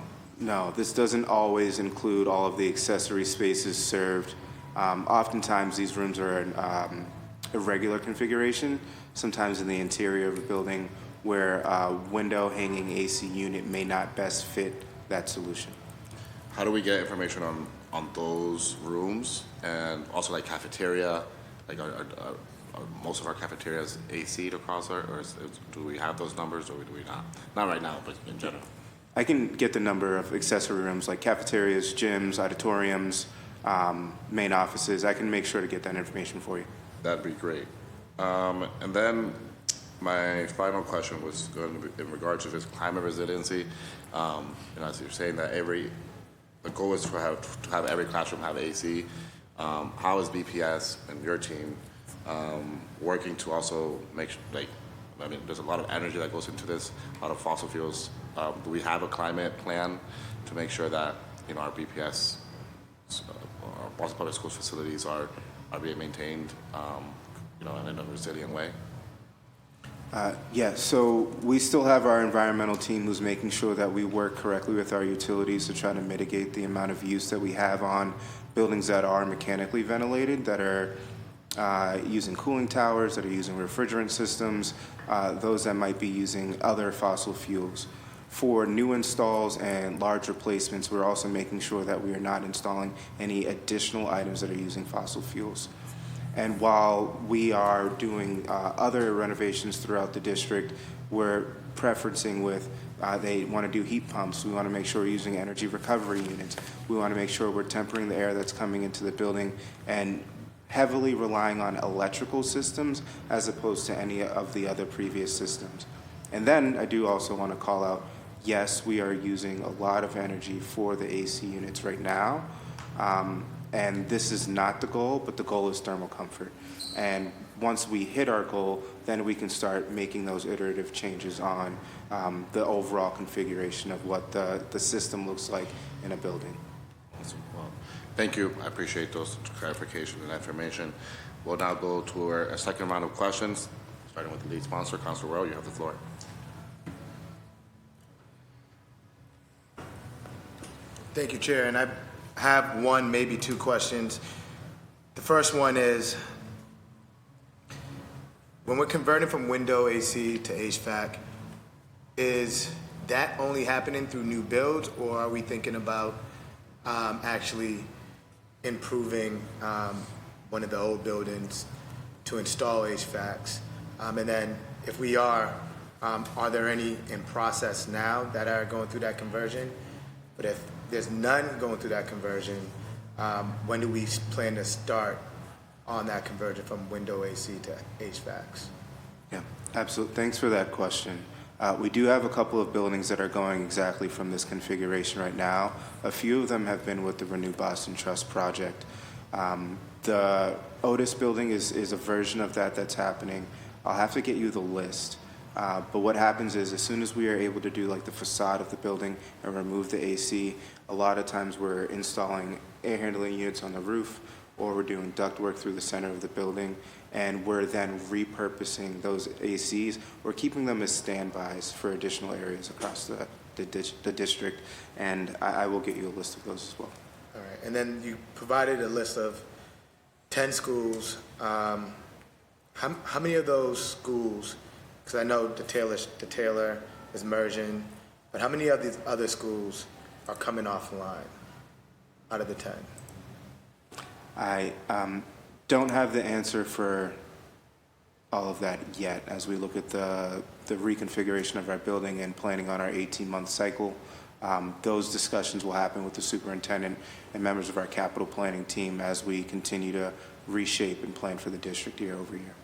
This doesn't always include all of the accessory spaces served. Oftentimes, these rooms are in irregular configuration, sometimes in the interior of a building where a window hanging AC unit may not best fit that solution. How do we get information on those rooms and also like cafeteria? Like are most of our cafeterias AC'd across or do we have those numbers or do we not? Not right now, but in general. I can get the number of accessory rooms like cafeterias, gyms, auditoriums, main offices. I can make sure to get that information for you. That'd be great. And then my final question was going to be in regards to this climate resiliency. As you're saying that the goal is to have every classroom have AC. How is BPS and your team working to also make there's a lot of energy that goes into this, a lot of fossil fuels. Do we have a climate plan to make sure that our BPS, our Boston Public Schools facilities are being maintained, in a resilient way? Yes, so we still have our environmental team who's making sure that we work correctly with our utilities to try to mitigate the amount of use that we have on buildings that are mechanically ventilated, that are using cooling towers, that are using refrigerant systems, those that might be using other fossil fuels. For new installs and large replacements, we're also making sure that we are not installing any additional items that are using fossil fuels. And while we are doing other renovations throughout the district, we're preferencing with, they want to do heat pumps. We want to make sure we're using energy recovery units. We want to make sure we're tempering the air that's coming into the building and heavily relying on electrical systems as opposed to any of the other previous systems. And then I do also want to call out, yes, we are using a lot of energy for the AC units right now. And this is not the goal, but the goal is thermal comfort. And once we hit our goal, then we can start making those iterative changes on the overall configuration of what the system looks like in a building. Awesome. Well, thank you. I appreciate those clarifications and information. We'll now go to our second round of questions, starting with the lead sponsor, Councilor Rowe. You have the floor. Thank you, Chair. And I have one, maybe two questions. The first one is, when we're converting from window AC to HVAC, is that only happening through new builds, or are we thinking about actually improving one of the old buildings to install HVACs? And then if we are there any in process now that are going through that conversion? But if there's none going through that conversion, when do we plan to start on that conversion from window AC to HVACs? Yeah, absolutely. Thanks for that question. We do have a couple of buildings that are going exactly from this configuration right now. A few of them have been with the Renew Boston Trust project. The Otis building is a version of that that's happening. I'll have to get you the list. But what happens is as soon as we are able to do like the facade of the building and remove the AC, a lot of times we're installing air handling units on the roof, or we're doing ductwork through the center of the building, and we're then repurposing those ACs. We're keeping them as standbys for additional areas across the district, and I will get you a list of those as well. All right, and then you provided a list of 10 schools. How many of those schools, because I know the Taylor is merging, but how many of these other schools are coming offline out of the 10? I don't have the answer for all of that yet as we look at the reconfiguration of our building and planning on our 18-month cycle. Those discussions will happen with the superintendent and members of our capital planning team as we continue to reshape and plan for the district year over year.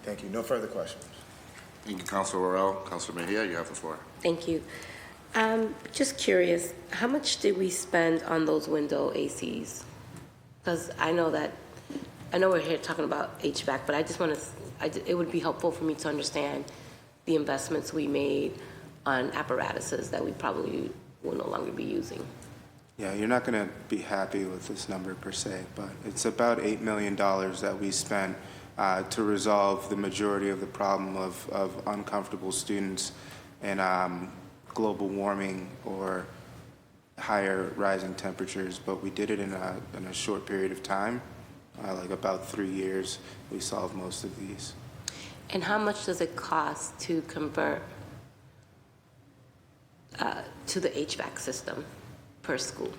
Thank you. No further questions. Thank you, Councilor Worrell. Councilor Mejia, you have the floor. Thank you. Just curious, how much did we spend on those window ACs? Because I know we're here talking about HVAC, but I just want to, it would be helpful for me to understand the investments we made on apparatuses that we probably will no longer be using. Yeah, you're not going to be happy with this number per se, but it's about $8 million that we spent to resolve the majority of the problem of uncomfortable students and global warming or higher rising temperatures, but we did it in a short period of time, like about 3 years. We solved most of these. And how much does it cost to convert to the HVAC system per school?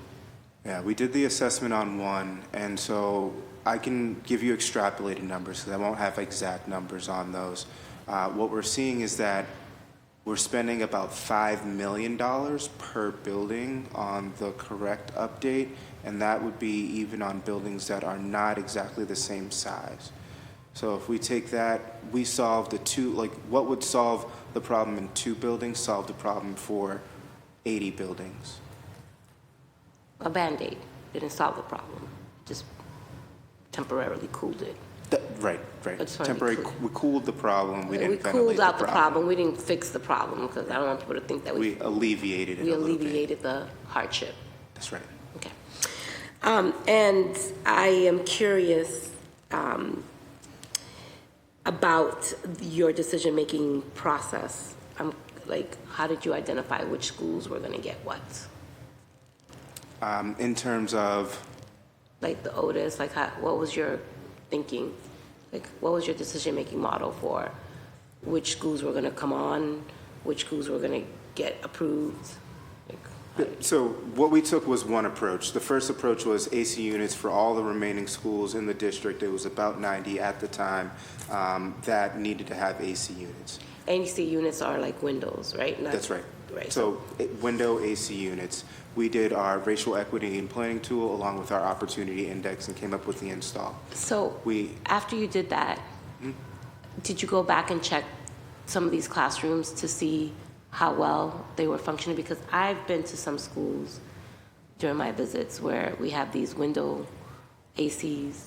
Yeah, we did the assessment on one, and so I can give you extrapolated numbers because I won't have exact numbers on those. What we're seeing is that we're spending about $5 million per building on the correct update, and that would be even on buildings that are not exactly the same size. So if we take that, we solve what would solve the problem in 2 buildings, solve the problem for 80 buildings. A Band-Aid didn't solve the problem, just temporarily cooled it. Right. That's fine, Temporary, we cooled the problem. We didn't We ventilate cooled out the problem. problem. We didn't fix the problem because I don't want people to think that We alleviated it we a little bit. alleviated the hardship. That's right. Okay. And I am curious about your decision-making process. How did you identify which schools were going to get what? In terms of, Like the Otis, what was your thinking? What was your decision-making model for which schools were going to come on, which schools were going to get approved? so what we took was one approach. The first approach was AC units for all the remaining schools in the district. It was about 90 at the time that needed to have AC units. AC units are like windows, right? That's right. Right. So window AC units. We did our racial equity and planning tool along with our opportunity index and came up with the install. So after you did that, did you go back and check some of these classrooms to see how well they were functioning? Because I've been to some schools during my visits where we have these window ACs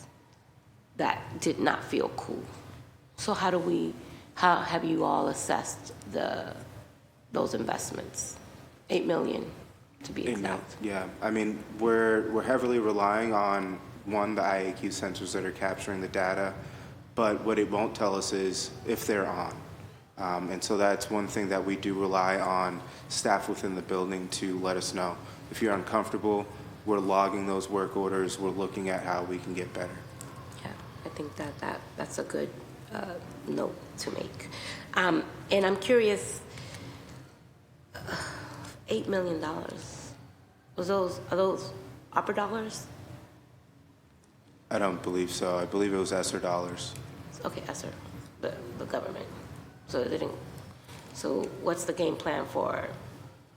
that did not feel cool. So how have you all assessed those investments? $8 million to be exact. Yeah, I mean, we're heavily relying on, one, the IAQ sensors that are capturing the data, but what it won't tell us is if they're on. And so that's one thing that we do rely on staff within the building to let us know. If you're uncomfortable, we're logging those work orders, we're looking at how we can get better. Yeah, I think that's a good note to make. And I'm curious, $8 million. Are those opera dollars? I don't believe so. I believe it was ESSER dollars. Okay, ESSER, the government. So what's the game plan for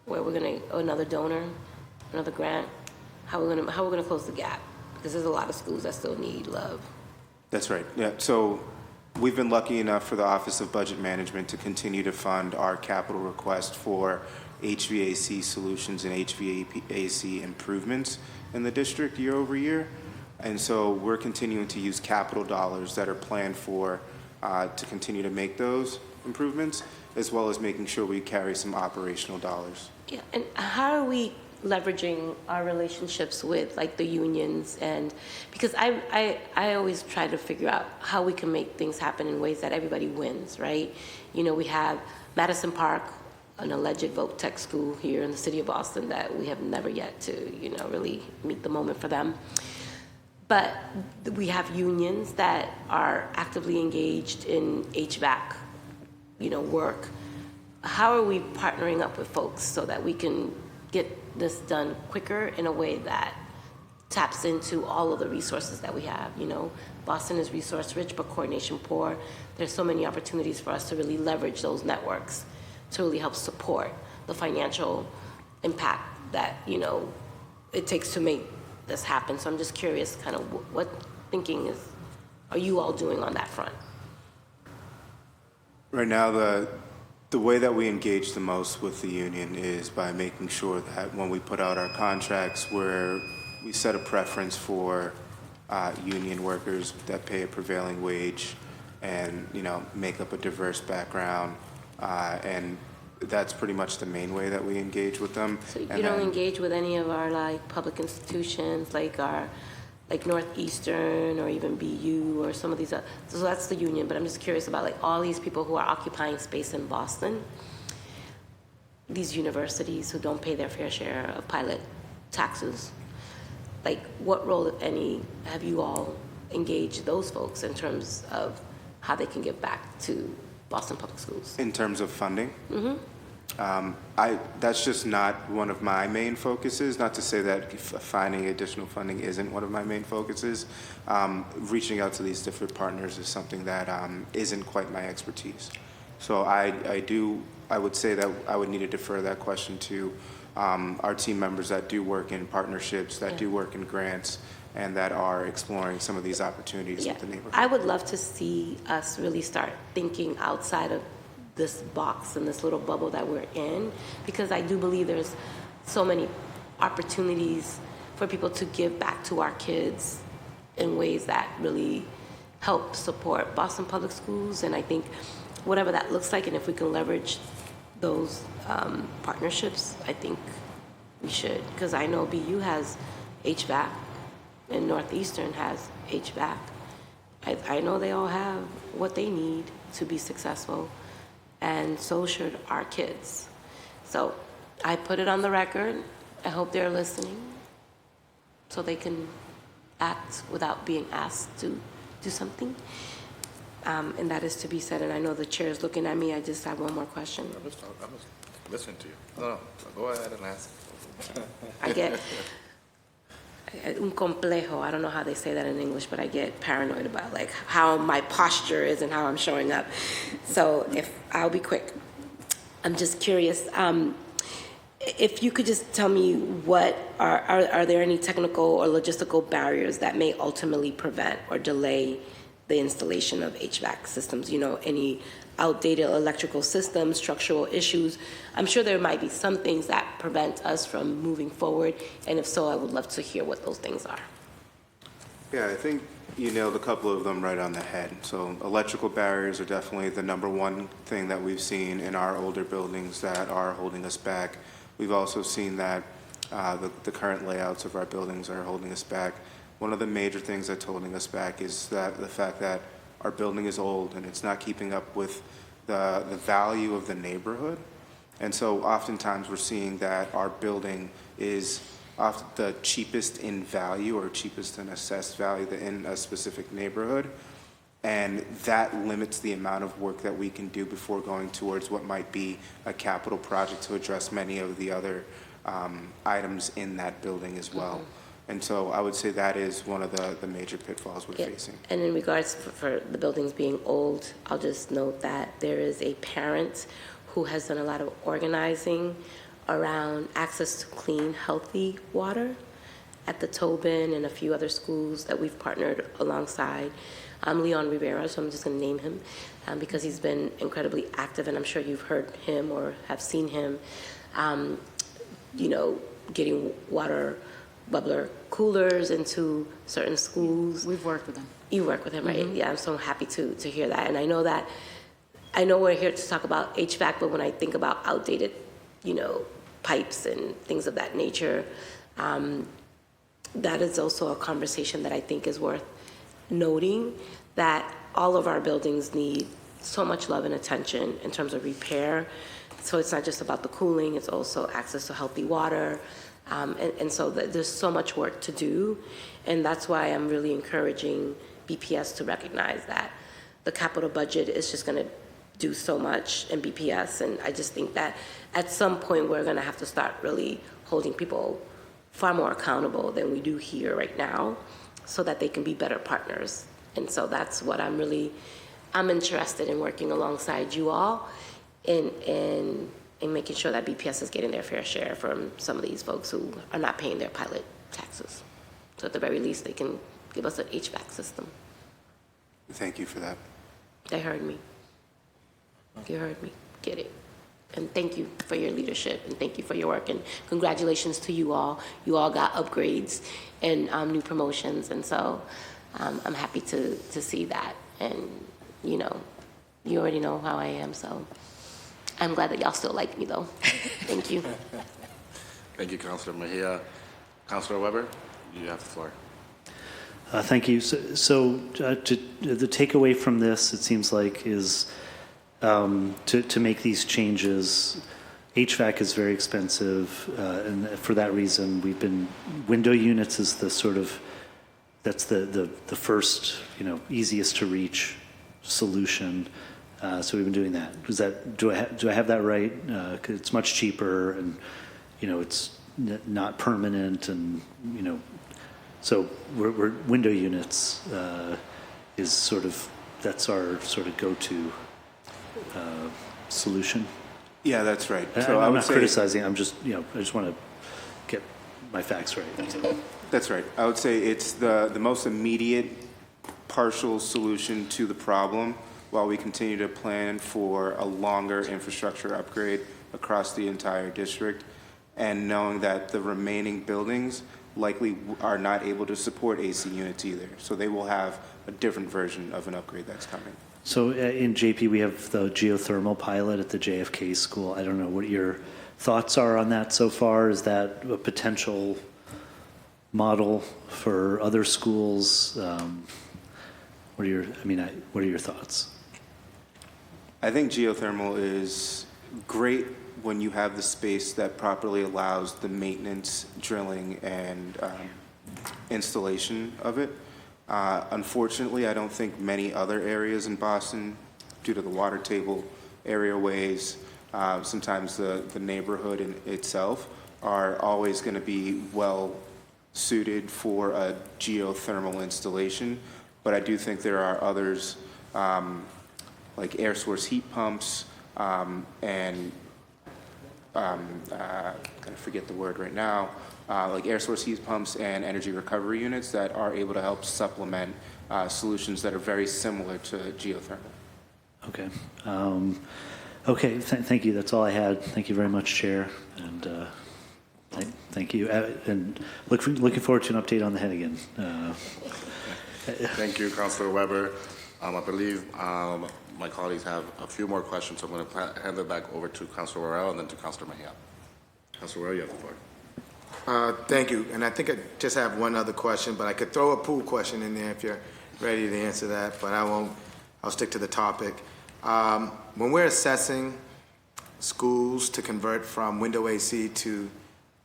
where we're gonna, another donor, another grant? How we're gonna close the gap? Because there's a lot of schools that still need love. That's right. Yeah. So we've been lucky enough for the Office of Budget Management to continue to fund our capital request for HVAC solutions and HVAC improvements in the district year over year. And so we're continuing to use capital dollars that are planned for to continue to make those improvements, as well as making sure we carry some operational dollars. Yeah, and how are we leveraging our relationships with like the unions? And because I always try to figure out how we can make things happen in ways that everybody wins, right? You know, we have Madison Park, an alleged voc tech school here in the city of Boston that we have never yet to, you know, really meet the moment for them. But we have unions that are actively engaged in HVAC, you know, work. How are we partnering up with folks so that we can get this done quicker in a way that taps into all of the resources that we have? You know, Boston is resource rich, but coordination poor. There's so many opportunities for us to really leverage those networks to really help support the financial impact that, you know, it takes to make this happen. So I'm just curious kind of what thinking are you all doing on that front? Right now, the way that we engage the most with the union is by making sure that when we put out our contracts, where we set a preference for union workers that pay a prevailing wage and, you know, make up a diverse background, and that's pretty much the main way that we engage with them. So you And don't then- engage with any of our like public institutions like Northeastern or even BU or some of these, so that's the union, but I'm just curious about like all these people who are occupying space in Boston, these universities who don't pay their fair share of pilot taxes. Like what role, if any, have you all engaged those folks in terms of how they can give back to Boston Public Schools? In terms of funding? That's just not one of my main focuses. Not to say that finding additional funding isn't one of my main focuses. Reaching out to these different partners is something that isn't quite my expertise. So I would say that I would need to defer that question to our team members that do work in partnerships, that do work in grants, and that are exploring some of these opportunities with the neighborhood. I would love to see us really start thinking outside of this box and this little bubble that we're in, because I do believe there's so many opportunities for people to give back to our kids in ways that really help support Boston Public Schools. And I think whatever that looks like, and if we can leverage those partnerships, I think we should, because I know BU has HVAC and Northeastern has HVAC. I know they all have what they need to be successful, and so should our kids. So I put it on the record. I hope they're listening so they can act without being asked to do something. And that is to be said, and I know the chair is looking at me. I just have one more question. I'm just listening to you. No, go ahead and ask. I get un complejo. I don't know how they say that in English, but I get paranoid about like how my posture is and how I'm showing up. So I'll be quick. I'm just curious. If you could just tell me what are there any technical or logistical barriers that may ultimately prevent or delay the installation of HVAC systems? You know, any outdated electrical systems, structural issues? I'm sure there might be some things that prevent us from moving forward, and if so, I would love to hear what those things are. Yeah, I think you nailed a couple of them right on the head. So electrical barriers are definitely the number one thing that we've seen in our older buildings that are holding us back. We've also seen that the current layouts of our buildings are holding us back. One of the major things that's holding us back is that the fact that our building is old and it's not keeping up with the value of the neighborhood. And so oftentimes we're seeing that our building is often the cheapest in value or cheapest in assessed value in a specific neighborhood. And that limits the amount of work that we can do before going towards what might be a capital project to address many of the other items in that building as well. And so I would say that is one of the major pitfalls we're facing. And in regards for the buildings being old, I'll just note that there is a parent who has done a lot of organizing around access to clean, healthy water. at the Tobin and a few other schools that we've partnered alongside. Leon Rivera, so I'm just going to name him because he's been incredibly active, and I'm sure you've heard him or have seen him, getting water bubbler coolers into certain schools. We've worked with them. You work with him, right? Yeah, I'm so happy to hear that. And I know we're here to talk about HVAC, but when I think about outdated, pipes and things of that nature, that is also a conversation that I think is worth noting, that all of our buildings need so much love and attention in terms of repair. So it's not just about the cooling, it's also access to healthy water. And so there's so much work to do. And that's why I'm really encouraging BPS to recognize that the capital budget is just going to do so much in BPS. And I just think that at some point we're going to have to start really holding people far more accountable than we do here right now, so that they can be better partners. And so that's what I'm interested in, working alongside you all in making sure that BPS is getting their fair share from some of these folks who are not paying their pilot taxes. So at the very least, they can give us an HVAC system. Thank you for that. They heard me. You heard me. Get it. And thank you for your leadership, and thank you for your work, and congratulations to you all. You all got upgrades and new promotions, and so I'm happy to see that. And you already know how I am, so I'm glad that y'all still like me, though. Thank you. Thank you, Councilor Mejia. Councilor Weber, you have the floor. Thank you. So the takeaway from this, it seems like, is to make these changes. HVAC is very expensive, and for that reason, window units is that's the first, easiest to reach solution. So we've been doing that. Do I have that right? 'Cause it's much cheaper, and it's not permanent, and so we're window units is that's our go-to solution. Yeah, that's right. So I I'm would not say, criticizing. I'm just I just want to get my facts right. That's all. That's right. I would say it's the most immediate partial solution to the problem, while we continue to plan for a longer infrastructure upgrade across the entire district, and knowing that the remaining buildings likely are not able to support AC units either. So they will have a different version of an upgrade that's coming. So in JP, we have the geothermal pilot at the JFK school. I don't know what your thoughts are on that so far. Is that a potential model for other schools? What are your thoughts? I think geothermal is great when you have the space that properly allows the maintenance, drilling, and installation of it. Unfortunately, I don't think many other areas in Boston, due to the water table, areaways, sometimes the neighborhood in itself, are always going to be well suited for a geothermal installation. But I do think there are others, like air source heat pumps, and I'm going to forget the word right now, like air source heat pumps and energy recovery units that are able to help supplement solutions that are very similar to geothermal. Okay. Okay. Thank you. That's all I had. Thank you very much, Chair. And thank you. And looking forward to an update on the Hennigan. Thank you, Councilor Weber. I believe my colleagues have a few more questions, so I'm going to hand it back over to Councilor Worrell and then to Councilor Mejia. Councilor Worrell, you have the floor. Thank you. And I think I just have one other question, but I could throw a pool question in there if you're ready to answer that, but I won't. I'll stick to the topic. When we're assessing schools to convert from window AC to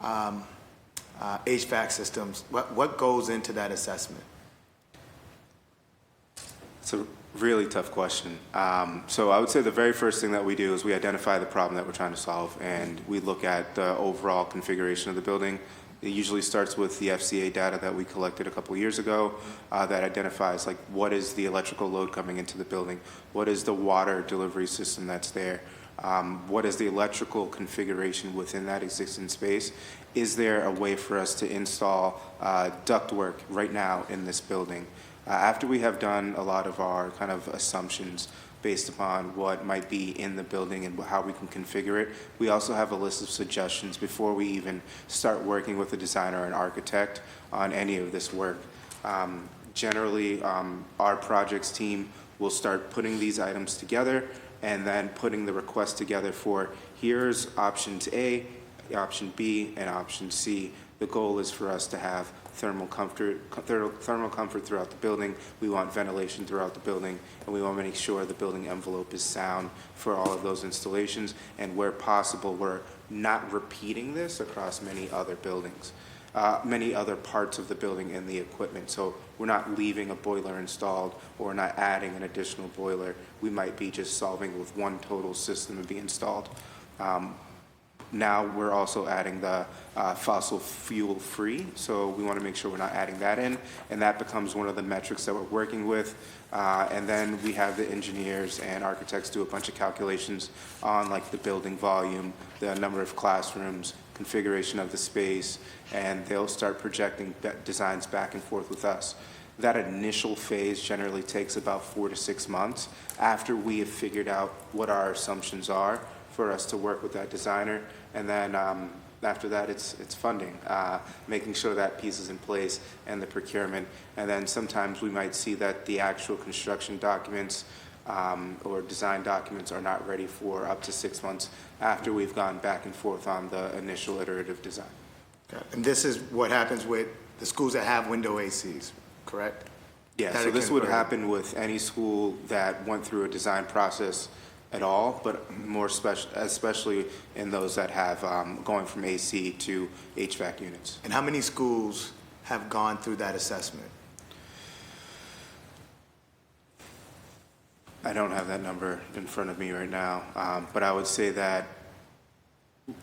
HVAC systems, what goes into that assessment? It's a really tough question. So I would say the very first thing that we do is we identify the problem that we're trying to solve, and we look at the overall configuration of the building. It usually starts with the FCA data that we collected a couple years ago that identifies like what is the electrical load coming into the building, what is the water delivery system that's there, What is the electrical configuration within that existing space? Is there a way for us to install ductwork right now in this building? After we have done a lot of our kind of assumptions based upon what might be in the building and how we can configure it, we also have a list of suggestions before we even start working with a designer or an architect on any of this work. Generally, our projects team will start putting these items together and then putting the request together for here's options A, option B, and option C. The goal is for us to have thermal comfort throughout the building. We want ventilation throughout the building, and we want to make sure the building envelope is sound for all of those installations. And where possible, we're not repeating this across many other buildings, many other parts of the building and the equipment. So we're not leaving a boiler installed or not adding an additional boiler. We might be just solving with one total system to be installed. Now we're also adding the fossil fuel free, so we want to make sure we're not adding that in, and that becomes one of the metrics that we're working with. And then we have the engineers and architects do a bunch of calculations on like the building volume, the number of classrooms, configuration of the space, and they'll start projecting designs back and forth with us. That initial phase generally takes about 4 to 6 months after we have figured out what our assumptions are for us to work with that designer. And then after that, it's funding, making sure that piece is in place and the procurement. And then sometimes we might see that the actual construction documents or design documents are not ready for up to 6 months after we've gone back and forth on the initial iterative design. Okay. And this is what happens with the schools that have window ACs, correct? Yeah, That so it this can would occur. happen with any school that went through a design process at all, but more especially in those that have going from AC to HVAC units. And how many schools have gone through that assessment? I don't have that number in front of me right now, but I would say that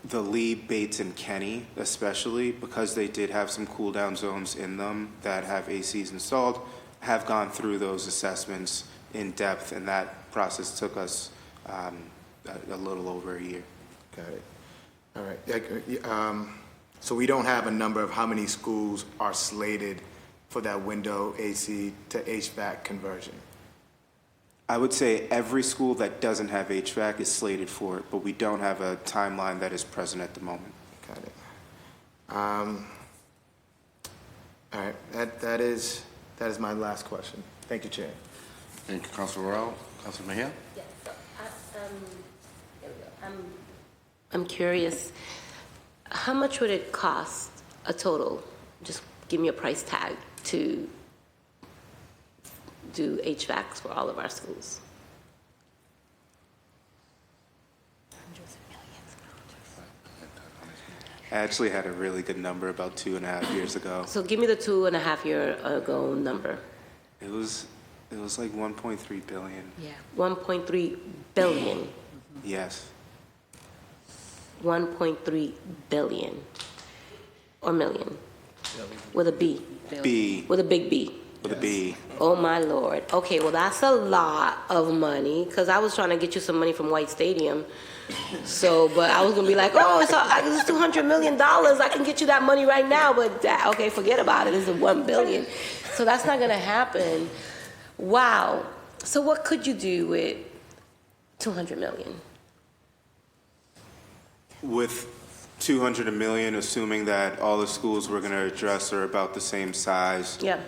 the Lee, Bates, and Kenny, especially, because they did have some cool down zones in them that have ACs installed, have gone through those assessments in depth, and that process took us a little over a year. Got it. All right. So we don't have a number of how many schools are slated for that window AC to HVAC conversion. I would say every school that doesn't have HVAC is slated for it, but we don't have a timeline that is present at the moment. Got it. All right. That is my last question. Thank you, Chair. Thank you, Councilor Royal. Councilor Mejia? Yes, so there we go. I'm curious, how much would it cost a total? Just give me a price tag to do HVACs for all of our schools. I actually had a really good number about 2.5 years ago. So give me the 2.5 year ago number. It was like 1.3 billion. Yeah. 1.3 billion. Yes. 1.3 billion. Or million. With a B. B With a big B. with a B. Oh my Lord. Okay, well that's a lot of money because I was trying to get you some money from White Stadium. So, but I was gonna be like, oh, it's $200 million. I can get you that money right now. But okay, forget about it. It's a 1 billion. So that's not gonna happen. Wow. So what could you do with 200 million? With 200 million, assuming that all the schools we're going to address are about the same size. Yeah.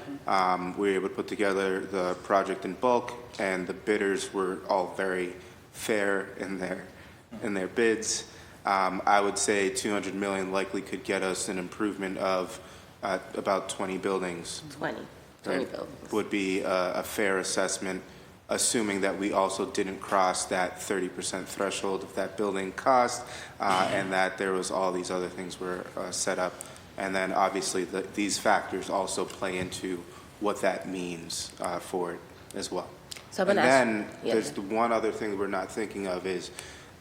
We were able to put together the project in bulk, and the bidders were all very fair in their bids. I would say 200 million likely could get us an improvement of about 20 buildings. 20 Right. buildings. Would be a fair assessment, assuming that we also didn't cross that 30% threshold of that building cost, and that there was all these other things were set up. And then obviously these factors also play into what that means for it as well. So I'm And gonna ask- then yeah. there's the one other thing we're not thinking of is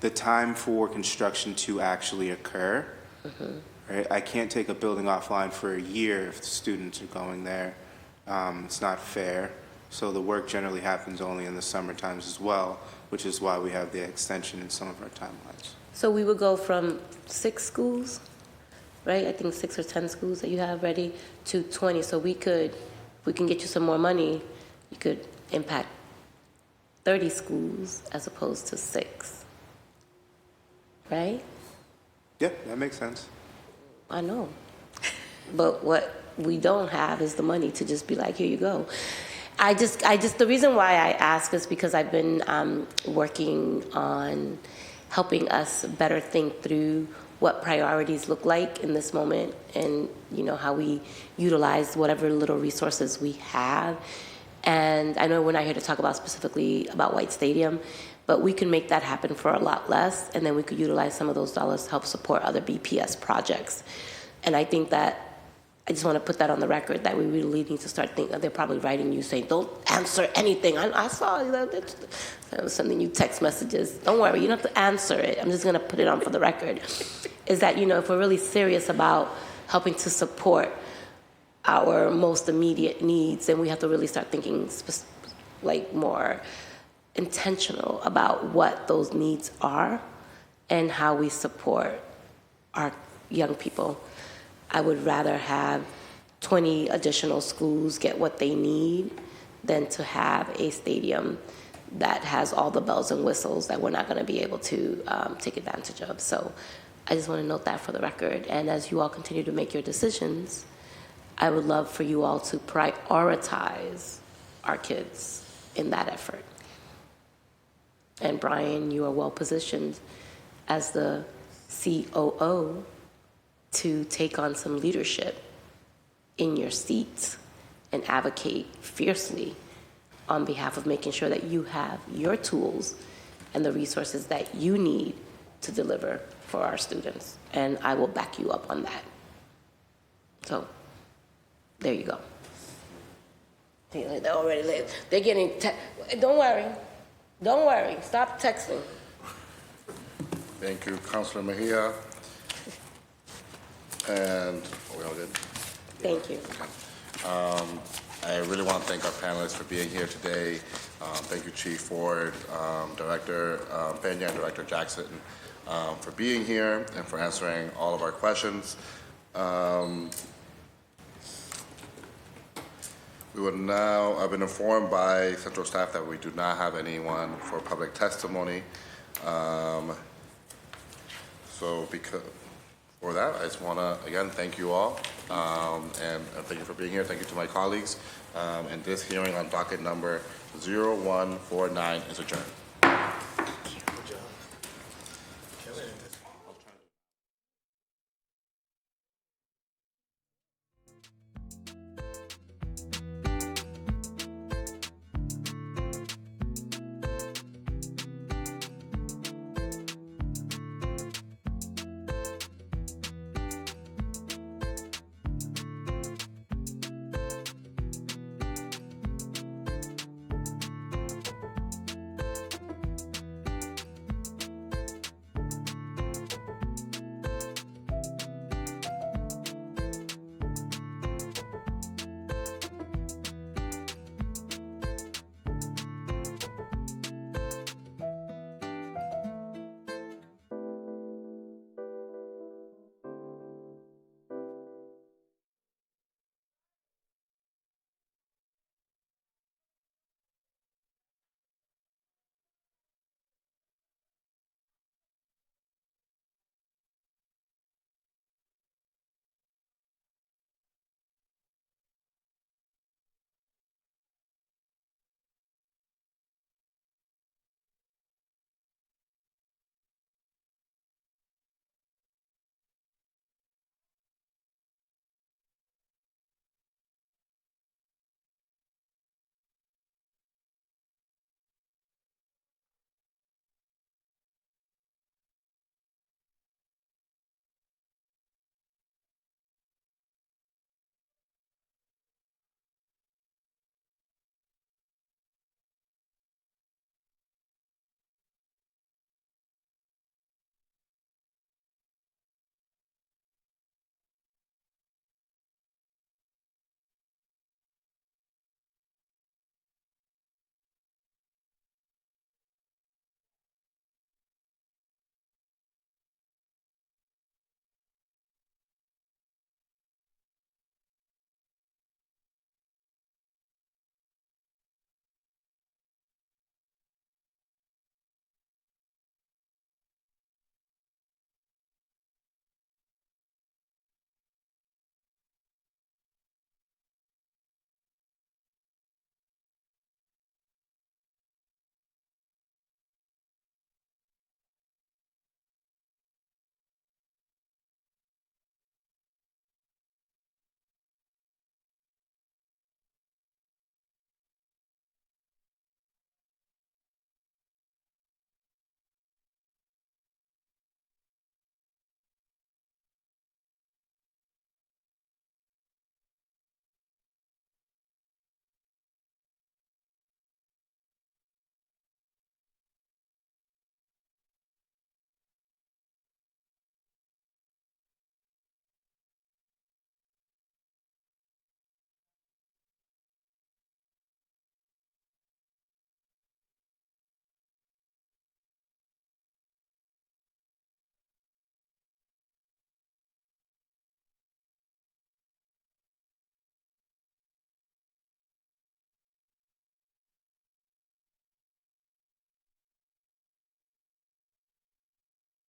the time for construction to actually occur. Right? I can't take a building offline for a year if the students are going there. It's not fair. So the work generally happens only in the summer times as well, which is why we have the extension in some of our timelines. So we would go from 6 schools, right? I think 6 or 10 schools that you have ready to 20. So we can get you some more money, you could impact 30 schools as opposed to 6, right? Yeah, that makes sense. I know. But what we don't have is the money to just be like, here you go. The reason why I ask is because I've been working on helping us better think through what priorities look like in this moment, and how we utilize whatever little resources we have. And I know we're not here to talk about specifically about White Stadium, but we can make that happen for a lot less, and then we could utilize some of those dollars to help support other BPS projects. And I think that I just want to put that on the record, that we really need to start thinking. They're probably writing you saying, don't answer anything. I saw that I was sending you text messages. Don't worry, you don't have to answer it. I'm just going to put it on for the record. Is that, if we're really serious about helping to support our most immediate needs, then we have to really start thinking more intentional about what those needs are and how we support our young people. I would rather have 20 additional schools get what they need than to have a stadium that has all the bells and whistles that we're not going to be able to take advantage of. So I just want to note that for the record. And as you all continue to make your decisions, I would love for you all to prioritize our kids in that effort. And Brian, you are well positioned as the COO to take on some leadership in your seats and advocate fiercely on behalf of making sure that you have your tools and the resources that you need to deliver for our students. And I will back you up on that. So there you go. They're already late. They're getting, don't worry, stop texting. Thank you, Councilor Mejia. And are we all good? Thank you. I really want to thank our panelists for being here today. Thank you, Chief Ford, Director Pena, and Director Jackson for being here and for answering all of our questions. I've been informed by Central staff that we do not have anyone for public testimony. For that, I just want to, again, thank you all, and thank you for being here. Thank you to my colleagues. And this hearing on docket number 0149 is adjourned.